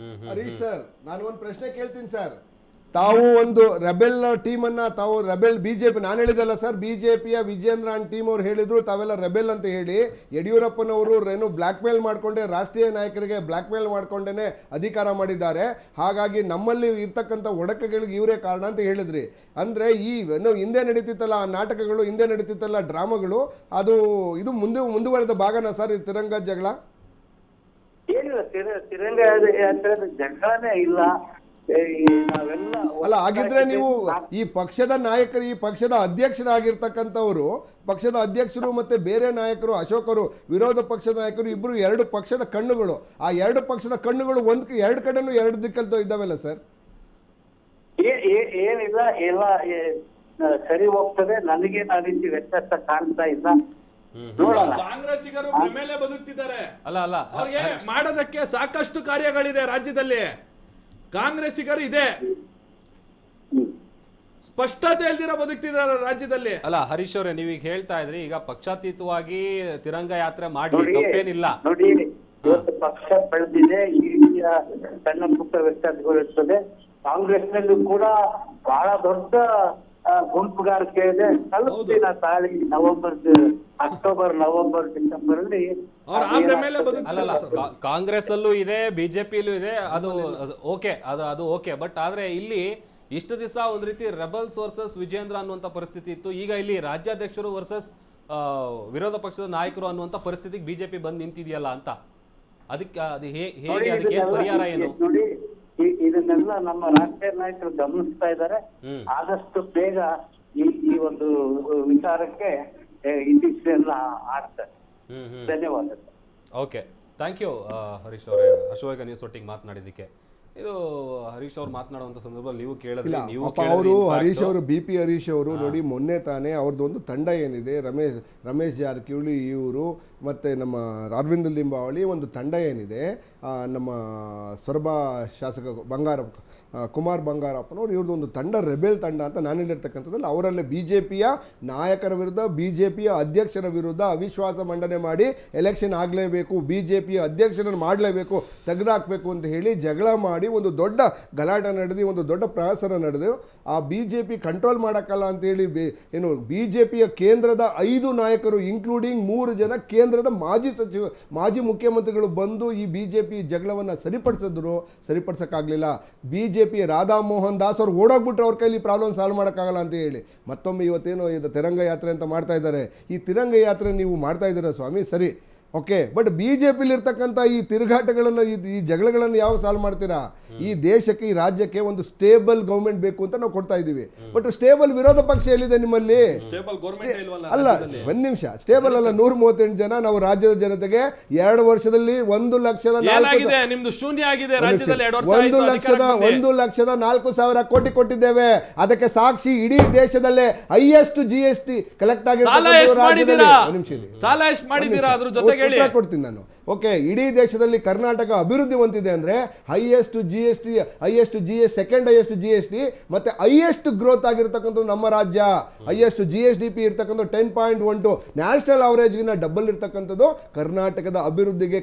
ಹರೀಶ್ ಸರ್, ನಾನು ಒಂದು ಪ್ರಶ್ನೆ ಕೇಳ್ತೀನಿ ಸರ್. ತಾವು ಒಂದು ರೆಬೆಲ್ ಟೀಮ್ ಅನ್ನ ತಾವು ರೆಬೆಲ್ ಬಿಜೆಪಿ, ನಾನು ಹೇಳಿದಲ್ಲ ಸರ್, ಬಿಜೆಪಿಯ ವಿಜೇಂದ್ರ ಅಂಡ್ ಟೀಮ್ ಅವ್ರು ಹೇಳಿದ್ರು ತಾವೆಲ್ಲ ರೆಬೆಲ್ ಅಂತ ಹೇಳಿ. ಯಡಿಯೂರಪ್ಪನವರು ಏನು ಬ್ಲ್ಯಾಕ್ ಮೇಲ್ ಮಾಡ್ಕೊಂಡೆ, ರಾಷ್ಟ್ರೀಯ ನಾಯಕರಿಗೆ ಬ್ಲ್ಯಾಕ್ ಮೇಲ್ ಮಾಡ್ಕೊಂಡೇನೆ ಅಧಿಕಾರ ಮಾಡಿದ್ದಾರೆ, ಹಾಗಾಗಿ ನಮ್ಮಲ್ಲಿ ಇರ್ತಕ್ಕಂಥ ಒಡಕಗಳಿಗೆ ಇವರೇ ಕಾರಣ ಅಂತ ಹೇಳಿದ್ರಿ. ಅಂದ್ರೆ ಈ ಹಿಂದೆ ನಡೀತಿತ್ತಲ್ಲ ಆ ನಾಟಕಗಳು, ಹಿಂದೆ ನಡೀತಿತ್ತಲ್ಲ ಡ್ರಾಮಾಗಳು, ಅದು ಇದು ಮುಂದುವರೆದ ಭಾಗನ ಸರ್ ಈ ತಿರಂಗ ಜಗಳ? ಏನಿಲ್ಲ, ತಿರಂಗ ಯಾತ್ರೆ ಜಗಳನೇ ಇಲ್ಲ. ಅಲ್ಲ, ಹಾಗಿದ್ರೆ ನೀವು ಈ ಪಕ್ಷದ ನಾಯಕರು, ಈ ಪಕ್ಷದ ಅಧ್ಯಕ್ಷರಾಗಿರ್ತಕ್ಕಂಥವರು, ಪಕ್ಷದ ಅಧ್ಯಕ್ಷರು ಮತ್ತೆ ಬೇರೆ ನಾಯಕರು, ಅಶೋಕರು ವಿರೋಧ ಪಕ್ಷದ ನಾಯಕರು ಇಬ್ರು ಎರಡು ಪಕ್ಷದ ಕಣ್ಣುಗಳು. ಆ ಎರಡು ಪಕ್ಷದ ಕಣ್ಣುಗಳು ಎರಡು ಕಡೆನೂ ಎರಡು ದಿಕ್ಕಲ್ಲಿ ಇದ್ದಾವಲ್ಲ ಸರ್? ಏನಿಲ್ಲ, ಎಲ್ಲ ಸರಿ ಹೋಗ್ತದೆ. ನನಗೆ ಆ ರೀತಿ ವ್ಯತ್ಯಾಸ ಕಾಣ್ತಾ ಇಲ್ಲ. ಕಾಂಗ್ರೆಸ್ಸಿಗರು ಮೇಲೆ ಬದುಕ್ತಿದ್ದಾರೆ. ಅಲ್ಲ ಅವ್ರಿಗೆ ಮಾಡೋದಕ್ಕೆ ಸಾಕಷ್ಟು ಕಾರ್ಯಗಳಿದೆ ರಾಜ್ಯದಲ್ಲಿ. ಕಾಂಗ್ರೆಸ್ಸಿಗರು ಇದೆ ಸ್ಪಷ್ಟತೆ ಇಲ್ದಿರ ಬದುಕ್ತಿದ್ದಾರೆ ರಾಜ್ಯದಲ್ಲಿ. ಅಲ್ಲ ಹರೀಶ್ ಅವರೇ, ನೀವೀಗ ಹೇಳ್ತಾ ಇದ್ರಿ ಈಗ ಪಕ್ಷಾತೀತವಾಗಿ ತಿರಂಗ ಯಾತ್ರೆ ಮಾಡಿ ತಪ್ಪೇನಿಲ್ಲ. ನೋಡಿ, ಇವತ್ತು ಪಕ್ಷ ಬೆಳೆದಿದೆ, ಈ ರೀತಿಯ ಸಣ್ಣ ಪುಟ್ಟ ವ್ಯತ್ಯಾಸಗಳು ಇರ್ತದೆ. ಕಾಂಗ್ರೆಸ್ನಲ್ಲೂ ಕೂಡ ಬಹಳ ದೊಡ್ಡ ಗುಂಪುಗಾರಿಕೆ ಇದೆ. ಸ್ವಲ್ಪ ದಿನ ತಾಳಿ ಅಕ್ಟೋಬರ್ ನವೆಂಬರ್ ಡಿಸೆಂಬರ್ ಅಲ್ಲಿ ಅವ್ರ ಆಪ್ತ ಮೇಲೆ ಅಲ್ಲಲ್ಲ ಕಾಂಗ್ರೆಸ್ ಅಲ್ಲೂ ಇದೆ, ಬಿಜೆಪಿಯಲ್ಲೂ ಇದೆ, ಅದು ಓಕೆ, ಅದು ಓಕೆ. ಬಟ್ ಆದ್ರೆ ಇಲ್ಲಿ ಇಷ್ಟು ದಿವಸ ಒಂದ್ ರೀತಿ ರೆಬಲ್ಸ್ ವರ್ಸಸ್ ವಿಜೇಂದ್ರ ಅನ್ನುವಂಥ ಪರಿಸ್ಥಿತಿ ಇತ್ತು. ಈಗ ಇಲ್ಲಿ ರಾಜ್ಯಾಧ್ಯಕ್ಷರು ವರ್ಸಸ್ ವಿರೋಧ ಪಕ್ಷದ ನಾಯಕರು ಅನ್ನುವಂಥ ಪರಿಸ್ಥಿತಿಗೆ ಬಿಜೆಪಿ ಬಂದು ನಿಂತಿದೆಯಲ್ಲ ಅಂತ. ಅದಕ್ಕೆ ಅದು ಹೇಗೆ, ಅದಕ್ಕೆ ಏನ್ ಪರಿಹಾರ ಏನು? ನೋಡಿ, ಇದನ್ನೆಲ್ಲ ನಮ್ಮ ರಾಷ್ಟ್ರೀಯ ನಾಯಕರು ಗಮನಿಸ್ತಾ ಇದ್ದಾರೆ. ಆದಷ್ಟು ಬೇಗ ಈ ಒಂದು ವಿಚಾರಕ್ಕೆ ಇತ್ತೀಚೆಲ್ಲ ಆಡ್ತಾರೆ. ಧನ್ಯವಾದ. ಓಕೆ, ಥ್ಯಾಂಕ್ ಯು ಹರೀಶ್ ಅವರೇ, ಅಶೋಕ ನ್ಯೂಸ್ ಒಟ್ಟಿಗೆ ಮಾತನಾಡಿದ್ದಕ್ಕೆ. ಇದು ಹರೀಶ್ ಅವ್ರು ಮಾತನಾಡುವಂಥ ಸಂದರ್ಭದಲ್ಲಿ ನೀವು ಕೇಳಿದ್ರೆ ಅವರು ಹರೀಶ್ ಅವರು BP ಹರೀಶ್ ಅವರು ನೋಡಿ, ಮೊನ್ನೆ ತಾನೇ ಅವ್ರದ್ದು ಒಂದು ತಂಡ ಏನಿದೆ, ರಮೇಶ್ ಜಾರಕಿಹೊಳಿ ಇವರು ಮತ್ತು ನಮ್ಮ ಅರವಿಂದ ಲಿಂಬಾವಳಿ ಒಂದು ತಂಡ ಏನಿದೆ, ನಮ್ಮ ಸೊರಬ ಶಾಸಕ ಕುಮಾರ್ ಬಂಗಾರಪ್ಪನವ್ರು ಇವ್ರದ್ದು ಒಂದು ತಂಡ ರೆಬೆಲ್ ತಂಡ ಅಂತ ನಾನು ಹೇಳಿರ್ತಕ್ಕಂಥದ್ದಲ್ಲಿ ಅವರಲ್ಲೇ BJPಯ ನಾಯಕರ ವಿರುದ್ಧ, BJPಯ ಅಧ್ಯಕ್ಷರ ವಿರುದ್ಧ ಅವಿಶ್ವಾಸ ಮಂಡನೆ ಮಾಡಿ ಎಲೆಕ್ಷನ್ ಆಗಲೇಬೇಕು, BJPಯ ಅಧ್ಯಕ್ಷರನ್ನು ಮಾಡಲೇಬೇಕು, ತೆಗೆದುಹಾಕಬೇಕು ಅಂತ ಹೇಳಿ ಜಗಳ ಮಾಡಿ ಒಂದು ದೊಡ್ಡ ಗಲಾಟೆ ನಡೆದು, ಒಂದು ದೊಡ್ಡ ಪ್ರಹಸನ ನಡೆದು ಆ BJP ಕಂಟ್ರೋಲ್ ಮಾಡೋಕ್ಕಲ್ಲ ಅಂತೇಳಿ ಏನು BJPಯ ಕೇಂದ್ರದ 5 ನಾಯಕರು ಇನ್ಕ್ಲೂಡಿಂಗ್ 3 ಜನ ಕೇಂದ್ರದ ಮಾಜಿ ಮುಖ್ಯಮಂತ್ರಿಗಳು ಬಂದು ಈ BJP ಜಗಳವನ್ನು ಸರಿಪಡಿಸೋಕ್ಕಾಗಲಿಲ್ಲ. BJP ರಾಧಾ ಮೋಹನ್ ದಾಸ್ ಅವ್ರು ಓಡೋಗ್ಬಿಟ್ರೆ ಅವ್ರ ಕೈಲಿ ಪ್ರಾಬ್ಲಮ್ ಸಾಲ್ವ್ ಮಾಡೋಕ್ಕಾಗಲ್ಲ ಅಂತ ಹೇಳಿ ಮತ್ತೊಮ್ಮೆ ಇವತ್ತೇನೋ ಇದು ತಿರಂಗ ಯಾತ್ರೆ ಅಂತ ಮಾಡ್ತಾ ಇದ್ದಾರೆ. ಈ ತಿರಂಗ ಯಾತ್ರೆ ನೀವು ಮಾಡ್ತಾ ಇದ್ದೀರಾ ಸ್ವಾಮಿ, ಸರಿ, ಓಕೆ, ಬಟ್ BJPಲಿ ಇರ್ತಕ್ಕಂಥ ಈ ತಿರುಗಾಟಗಳನ್ನು, ಈ ಜಗಳಗಳನ್ನು ಯಾವ ಸಾಲ್ವ್ ಮಾಡ್ತೀರಾ? ಈ ದೇಶಕ್ಕೆ, ಈ ರಾಜ್ಯಕ್ಕೆ ಒಂದು ಸ್ಟೇಬಲ್ ಗೌರ್ಮೆಂಟ್ ಬೇಕು ಅಂತ ನಾವು ಕೊಡ್ತಾ ಇದ್ದೀವಿ. ಬಟ್ ಸ್ಟೇಬಲ್ ವಿರೋಧ ಪಕ್ಷ ಎಲ್ಲಿದೆ ನಿಮ್ಮಲ್ಲಿ? ಅಲ್ಲ, ಒಂದು ನಿಮಿಷ, ಸ್ಟೇಬಲ್ ಅಲ್ಲ, 138 ಜನ ನಾವು ರಾಜ್ಯದ ಜನತೆಗೆ 2 ವರ್ಷದಲ್ಲಿ 1,04,000 ಕೋಟಿ ಕೊಟ್ಟಿದ್ದೇವೆ. ಅದಕ್ಕೆ ಸಾಕ್ಷಿ ಇಡೀ ದೇಶದಲ್ಲೇ ಹೈಯೆಸ್ಟ್ GST ಕಲೆಕ್ಟ್ ಕೊಡ್ತೀನಿ ನಾನು. ಓಕೆ, ಇಡೀ ದೇಶದಲ್ಲಿ ಕರ್ನಾಟಕ ಅಭಿವೃದ್ಧಿ ಹೊಂದಿದೆ ಅಂದರೆ ಹೈಯೆಸ್ಟ್ ಸೆಕೆಂಡ್ ಹೈಯೆಸ್ಟ್ GST ಮತ್ತು ಹೈಯೆಸ್ಟ್ ಗ್ರೋತ್ ಆಗಿರ್ತಕ್ಕಂಥದ್ದು ನಮ್ಮ ರಾಜ್ಯ. ಹೈಯೆಸ್ಟ್ GSDP ಇರ್ತಕ್ಕಂಥ 10.12 ನ್ಯಾಷನಲ್ ಅವರೇಜ್ಗಿನ ಡಬಲ್ ಇರ್ತಕ್ಕಂಥದ್ದು ಕರ್ನಾಟಕದ ಅಭಿವೃದ್ಧಿಗೆ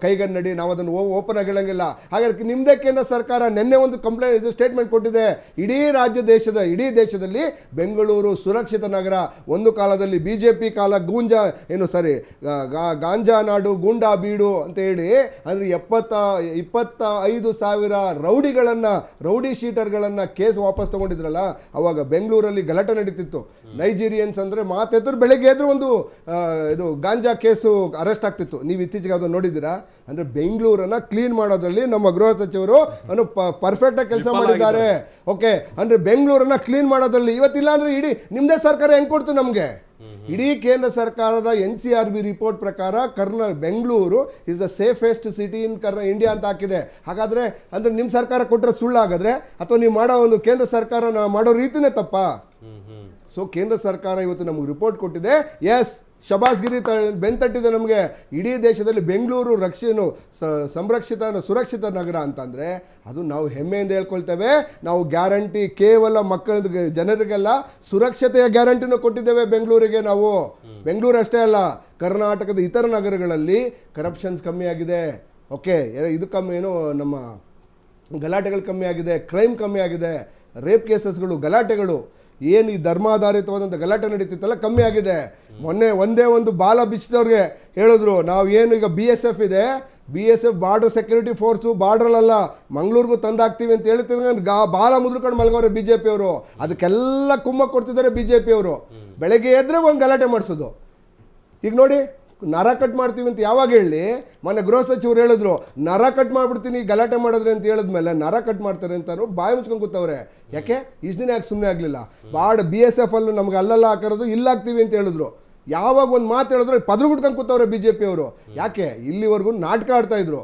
ಕೈಗನ್ನಡಿ. ನಾವು ಅದನ್ನು ಓಪನ್ ಆಗಿ ಹೇಳಂಗಿಲ್ಲ. ಹಾಗಾದ್ರೆ ನಿಮ್ಮದೇ ಕೇಂದ್ರ ಸರ್ಕಾರ ನಿನ್ನೆ ಒಂದು ಸ್ಟೇಟ್ಮೆಂಟ್ ಕೊಟ್ಟಿದೆ. ಇಡೀ ದೇಶದಲ್ಲಿ ಬೆಂಗಳೂರು ಸುರಕ್ಷಿತ ನಗರ, ಒಂದು ಕಾಲದಲ್ಲಿ BJP ಕಾಲ ಗಾಂಜಾ ನಾಡು, ಗುಂಡಾ ಬೀಡು ಅಂತ ಹೇಳಿ ಅಂದರೆ 25,000 ರೌಡಿ ಶೀಟರ್ಗಳನ್ನು ಕೇಸ್ ವಾಪಸ್ ತಗೊಂಡಿದ್ರಲ್ಲ, ಅವಾಗ ಬೆಂಗಳೂರಲ್ಲಿ ಗಲಾಟೆ ನಡೀತಿತ್ತು. ನೈಜೀರಿಯನ್ಸ್ ಅಂದರೆ ಮಾತೆದ್ರು ಬೆಳಗ್ಗೆ ಎದ್ರು ಒಂದು ಇದು ಗಾಂಜಾ ಕೇಸು ಅರೆಸ್ಟ್ ಆಗ್ತಿತ್ತು. ನೀವು ಇತ್ತೀಚೆಗೆ ಅದನ್ನು ನೋಡಿದ್ದೀರಾ? ಅಂದರೆ ಬೆಂಗಳೂರನ್ನು ಕ್ಲೀನ್ ಮಾಡೋದ್ರಲ್ಲಿ ನಮ್ಮ ಗೃಹ ಸಚಿವರು ಪರ್ಫೆಕ್ಟಾಗಿ ಕೆಲಸ ಮಾಡಿದ್ದಾರೆ. ಓಕೆ, ಅಂದರೆ ಬೆಂಗಳೂರನ್ನು ಕ್ಲೀನ್ ಮಾಡೋದ್ರಲ್ಲಿ ಇವತ್ತಿಲ್ಲ ಅಂದರೆ ಇಡೀ ನಿಮ್ಮದೇ ಸರ್ಕಾರ ಹೆಂಗೆ ಕೊಡ್ತು ನಮಗೆ? ಇಡೀ ಕೇಂದ್ರ ಸರ್ಕಾರದ NCRB ರಿಪೋರ್ಟ್ ಪ್ರಕಾರ Bengaluru is the safest city in India ಅಂತ ಹಾಕಿದೆ. ಹಾಗಾದರೆ ಅಂದರೆ ನಿಮ್ಮ ಸರ್ಕಾರ ಕೊಟ್ಟರೆ ಸುಳ್ಳಾಗಾದ್ರೆ ಅಥವಾ ನೀವು ಮಾಡೋ ಒಂದು ಕೇಂದ್ರ ಸರ್ಕಾರ ಮಾಡೋ ರೀತಿನೇ ತಪ್ಪಾ? ಸೊ ಕೇಂದ್ರ ಸರ್ಕಾರ ಇವತ್ತು ನಮಗೆ ರಿಪೋರ್ಟ್ ಕೊಟ್ಟಿದೆ. ಎಸ್, ಶಬಾಸ್ಗಿರಿ ಬೆಂತಟ್ಟಿದೆ ನಮಗೆ. ಇಡೀ ದೇಶದಲ್ಲಿ ಬೆಂಗಳೂರು ಸುರಕ್ಷಿತ ನಗರ ಅಂತಂದರೆ ಅದು ನಾವು ಹೆಮ್ಮೆಯಿಂದ ಹೇಳ್ಕೊಳ್ತೇವೆ. ನಾವು ಗ್ಯಾರಂಟಿ ಕೇವಲ ಜನರಿಗೆಲ್ಲ ಸುರಕ್ಷತೆಯ ಗ್ಯಾರಂಟಿನೂ ಕೊಟ್ಟಿದ್ದೇವೆ ಬೆಂಗಳೂರಿಗೆ. ನಾವು ಬೆಂಗಳೂರು ಅಷ್ಟೇ ಅಲ್ಲ, ಕರ್ನಾಟಕದ ಇತರ ನಗರಗಳಲ್ಲಿ ಕರಪ್ಷನ್ಸ್ ಕಮ್ಮಿ ಆಗಿದೆ. ಓಕೆ, ಇದು ಕಮ್ಮಿ, ನಮ್ಮ ಗಲಾಟೆಗಳು ಕಮ್ಮಿ ಆಗಿದೆ, ಕ್ರೈಮ್ ಕಮ್ಮಿ ಆಗಿದೆ, ರೇಪ್ ಕೇಸಸ್ಗಳು, ಗಲಾಟೆಗಳು ಏನು ಈ ಧರ್ಮಾಧಾರಿತವಾದಂಥ ಗಲಾಟೆ ನಡೀತಿತ್ತಲ್ಲ ಕಮ್ಮಿ ಆಗಿದೆ. ಮೊನ್ನೆ ಒಂದೇ ಒಂದು ಬಾಲ ಬಿಚ್ಚಿದವ್ರಿಗೆ ಹೇಳಿದ್ರು, ನಾವು ಏನು ಈಗ BSF ಇದೆ, BSF ಬಾರ್ಡರ್ ಸೆಕ್ಯೂರಿಟಿ ಫೋರ್ಸು ಬಾರ್ಡ್ರಲ್ಲ ಮಂಗಳೂರಿಗೂ ತಂದಾಕ್ತೀವಿ ಅಂತ ಹೇಳ್ತಿದ್ರೆ ಬಾಲ ಮುದ್ರಕೊಂಡು ಮಲಗೋರು BJP ಅವರು. ಅದಕ್ಕೆಲ್ಲ ಕುಮ್ಮ ಕೊಡ್ತಿದ್ದಾರೆ BJP ಅವರು. ಬೆಳಗ್ಗೆ ಎದ್ರೆ ಒಂದು ಗಲಾಟೆ ಮಾಡಿಸೋದು. ಈಗ ನೋಡಿ, ನರ ಕಟ್ ಮಾಡ್ತೀವಿ ಅಂತ ಯಾವಾಗ ಹೇಳಿ? ಮೊನ್ನೆ ಗೃಹ ಸಚಿವರು ಹೇಳಿದ್ರು, ನರ ಕಟ್ ಮಾಡಿಬಿಡ್ತೀನಿ ಗಲಾಟೆ ಮಾಡಿದ್ರೆ ಅಂತ ಹೇಳಿದ್ಮೇಲೆ ನರ ಕಟ್ ಮಾಡ್ತಾರೆ ಅಂತಾನು ಬಾಯಿ ಮುಚ್ಕೊಂಡು ಕೂತವ್ರೆ. ಯಾಕೆ ಇಷ್ಟು ದಿನ ಯಾಕೆ ಸುಮ್ಮನೆ ಆಗಲಿಲ್ಲ? BSF ಅಲ್ಲೂ ನಮ್ಗೆ ಅಲ್ಲೆಲ್ಲ ಹಾಕಿರೋದು ಇಲ್ಲಾಗ್ತೀವಿ ಅಂತ ಹೇಳಿದ್ರು. ಯಾವಾಗ ಒಂದು ಮಾತು ಹೇಳಿದ್ರು ಪದ್ರಗುಟ್ಕೊಂಡು ಕೂತವ್ರೆ BJP ಅವರು. ಯಾಕೆ? ಇಲ್ಲಿವರೆಗೂ ನಾಟಕ ಆಡ್ತಾ ಇದ್ರು,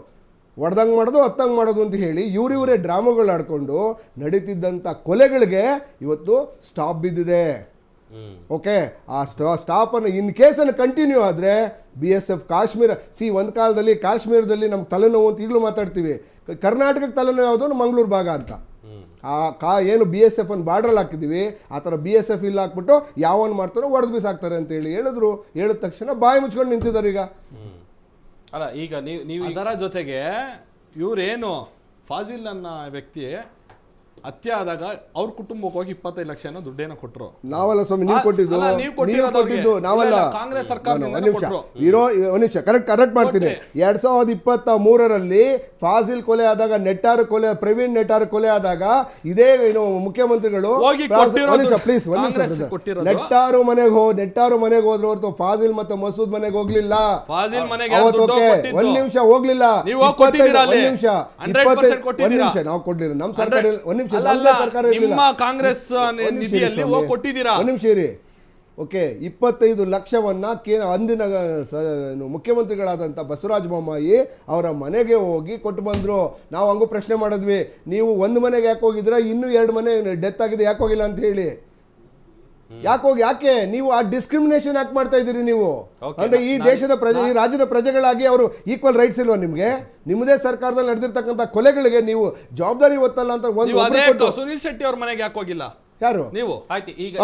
ಹೊಡೆದಂಗೆ ಮಾಡೋದು ಹತ್ತಂಗೆ ಮಾಡೋದು ಅಂತ ಹೇಳಿ ಇವರೇ ಡ್ರಾಮಾಗಳು ಆಡ್ಕೊಂಡು ನಡೀತಿದ್ದಂಥ ಕೊಲೆಗಳಿಗೆ ಇವತ್ತು ಸ್ಟಾಪ್ ಬಿದ್ದಿದೆ. ಓಕೆ, ಆ ಸ್ಟಾಪನ್ನು ಇನ್ ಕೇಸನ್ನು ಕಂಟಿನ್ಯೂ ಆದರೆ BSF ಕಾಶ್ಮೀರ ಒಂದು ಕಾಲದಲ್ಲಿ ಕಾಶ್ಮೀರದಲ್ಲಿ ನಮ್ಮ ತಲೆನೋವು ಅಂತ ಈಗಲೂ ಮಾತಾಡ್ತೀವಿ. ಕರ್ನಾಟಕಕ್ಕೆ ತಲೆನೋವು ಯಾವುದು? ಮಂಗಳೂರು ಭಾಗ ಅಂತ. ಏನು BSF ಅನ್ನು ಬಾರ್ಡ್ರಲ್ಲಿ ಹಾಕಿದ್ದೀವಿ, ಆ ಥರ BSF ಇಲ್ಲಿ ಹಾಕ್ಬಿಟ್ಟು ಯಾವನ್ ಮಾಡ್ತಾರೋ ಹೊಡೆದು ಬಿಸಾಕ್ತಾರೆ ಅಂತೇಳಿ ಹೇಳಿದ್ರು. ಹೇಳಿದ ತಕ್ಷಣ ಬಾಯಿ ಮುಚ್ಕೊಂಡು ನಿಂತಿದ್ದಾರೆ. ಈಗ ಅಲ್ಲ, ಈಗ ನೀವು ಅದರ ಜೊತೆಗೆ ಇವರೇನು ಫಾಜಿಲ್ ಅನ್ನೋ ವ್ಯಕ್ತಿ ಹತ್ಯೆ ಆದಾಗ ಅವ್ರ ಕುಟುಂಬಕ್ಕೆ ಹೋಗಿ 25 ಲಕ್ಷ ದುಡ್ಡೇನೋ ಕೊಟ್ಟರು. ನಾವಲ್ಲ ಸ್ವಾಮಿ, ನೀವು ಕೊಟ್ಟಿದ್ದು, ಅಲ್ಲ, ನೀವು ಕೊಟ್ಟಿರೋದು ಕೊಟ್ಟಿದ್ದು ಅವ್ರಿಗೆ. ನಾವಲ್ಲ. ಇಲ್ಲ, ಕಾಂಗ್ರೆಸ್ ಸರ್ಕಾರದಿಂದ ಒಂದ್ ನಿಮಿಷ ಕೊಟ್ರು. ಒಂದ್ ನಿಮಿಷ ಕರೆಕ್ಟ್ ಮಾಡ್ತೀನಿ. 2023ರಲ್ಲಿ ಫಾಜಿಲ್ ಕೊಲೆ ಆದಾಗ, ನೆಟ್ಟಾರು ಕೊಲೆ, ಪ್ರವೀಣ್ ನೆಟ್ಟಾರು ಕೊಲೆ ಆದಾಗ ಇದೇ ಮುಖ್ಯಮಂತ್ರಿಗಳು ಹೋಗಿ ಕೊಟ್ಟಿರೋದು ಪ್ಲೀಸ್ ಕಾಂಗ್ರೆಸ್ ಕೊಟ್ಟಿರೋದು. ನೆಟ್ಟಾರು ಮನೆಗೆ ಹೋದ್ರು ಹೊರತು ಫಾಜಿಲ್ ಮತ್ತೆ ಮಸೂದ್ ಮನೆಗೆ ಹೋಗ್ಲಿಲ್ಲ. ಫಾಜಿಲ್ ಮನೆಗೆ ಯಾರು ದುಡ್ಡು ಕೊಟ್ಟಿದ್ದು? ಒಂದ್ ನಿಮಿಷ ಹೋಗ್ಲಿಲ್ಲ. ನೀವು ಹೋಗಿ ಕೊಟ್ಟಿದ್ದೀರಾ ಅಲ್ಲಿ? ಒಂದ್ ನಿಮಿಷ 100% ಕೊಟ್ಟಿದ್ದೀರಾ? ನಾವು ಕೊಡ್ಲಿಲ್ಲ. ನಮ್ಮ ಸರ್ಕಾರ ಒಂದ್ ನಿಮಿಷ, ಅಲ್ಲ, ನಮ್ದೇ ಸರ್ಕಾರ ಇರ್ಲಿಲ್ಲ. ನಿಮ್ಮ ಕಾಂಗ್ರೆಸ್ ನಿಧಿಯಲ್ಲಿ ಹೋಗಿ ಕೊಟ್ಟಿದ್ದೀರಾ? ಒಂದ್ ನಿಮಿಷ ಇರಿ. ಓಕೆ, 25 ಲಕ್ಷವನ್ನ ಅಂದಿನ ಮುಖ್ಯಮಂತ್ರಿಗಳಾದಂಥ ಬಸವರಾಜ ಬೊಮ್ಮಾಯಿ ಅವರ ಮನೆಗೆ ಹೋಗಿ ಕೊಟ್ಟು ಬಂದ್ರು. ನಾವು ಹಂಗೂ ಪ್ರಶ್ನೆ ಮಾಡಿದ್ವಿ, ನೀವು ಒಂದು ಮನೆಗೆ ಯಾಕೆ ಹೋಗಿದ್ರ, ಇನ್ನೂ 2 ಮನೆ ಡೆತ್ ಆಗಿದೆ ಯಾಕೆ ಹೋಗಿಲ್ಲ ಅಂತ ಹೇಳಿ. ಯಾಕೆ ನೀವು ಆ ಡಿಸ್ಕ್ರಿಮಿನೇಷನ್ ಯಾಕೆ ಮಾಡ್ತಾ ಇದ್ದೀರಿ ನೀವು? ಅಂದ್ರೆ ಈ ದೇಶದ ಪ್ರಜೆ, ಈ ರಾಜ್ಯದ ಪ್ರಜೆಗಳಾಗಿ ಅವರು ಈಕ್ವಲ್ ರೈಟ್ಸ್ ಇಲ್ವಾ ನಿಮ್ಗೆ? ನಿಮ್ಮದೇ ಸರ್ಕಾರದಲ್ಲಿ ನಡೆದಿರ್ತಕ್ಕಂಥ ಕೊಲೆಗಳಿಗೆ ನೀವು ಜವಾಬ್ದಾರಿ ಹೊತ್ತಲ್ಲ ಅಂತ ಒಂದು ಸುನಿಲ್ ಶೆಟ್ಟಿ ಅವ್ರ ಮನೆಗೆ ಯಾಕೆ ಹೋಗಿಲ್ಲ? ಯಾರು? ನೀವು. ಆಯ್ತು, ಈಗ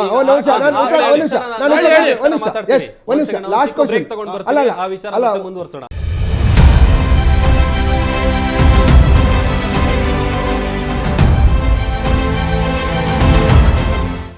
ಲಾಸ್ಟ್ ಕ್ವಶನ್ ಆ ವಿಚಾರ ಮುಂದುವರ್ಸೋಣ.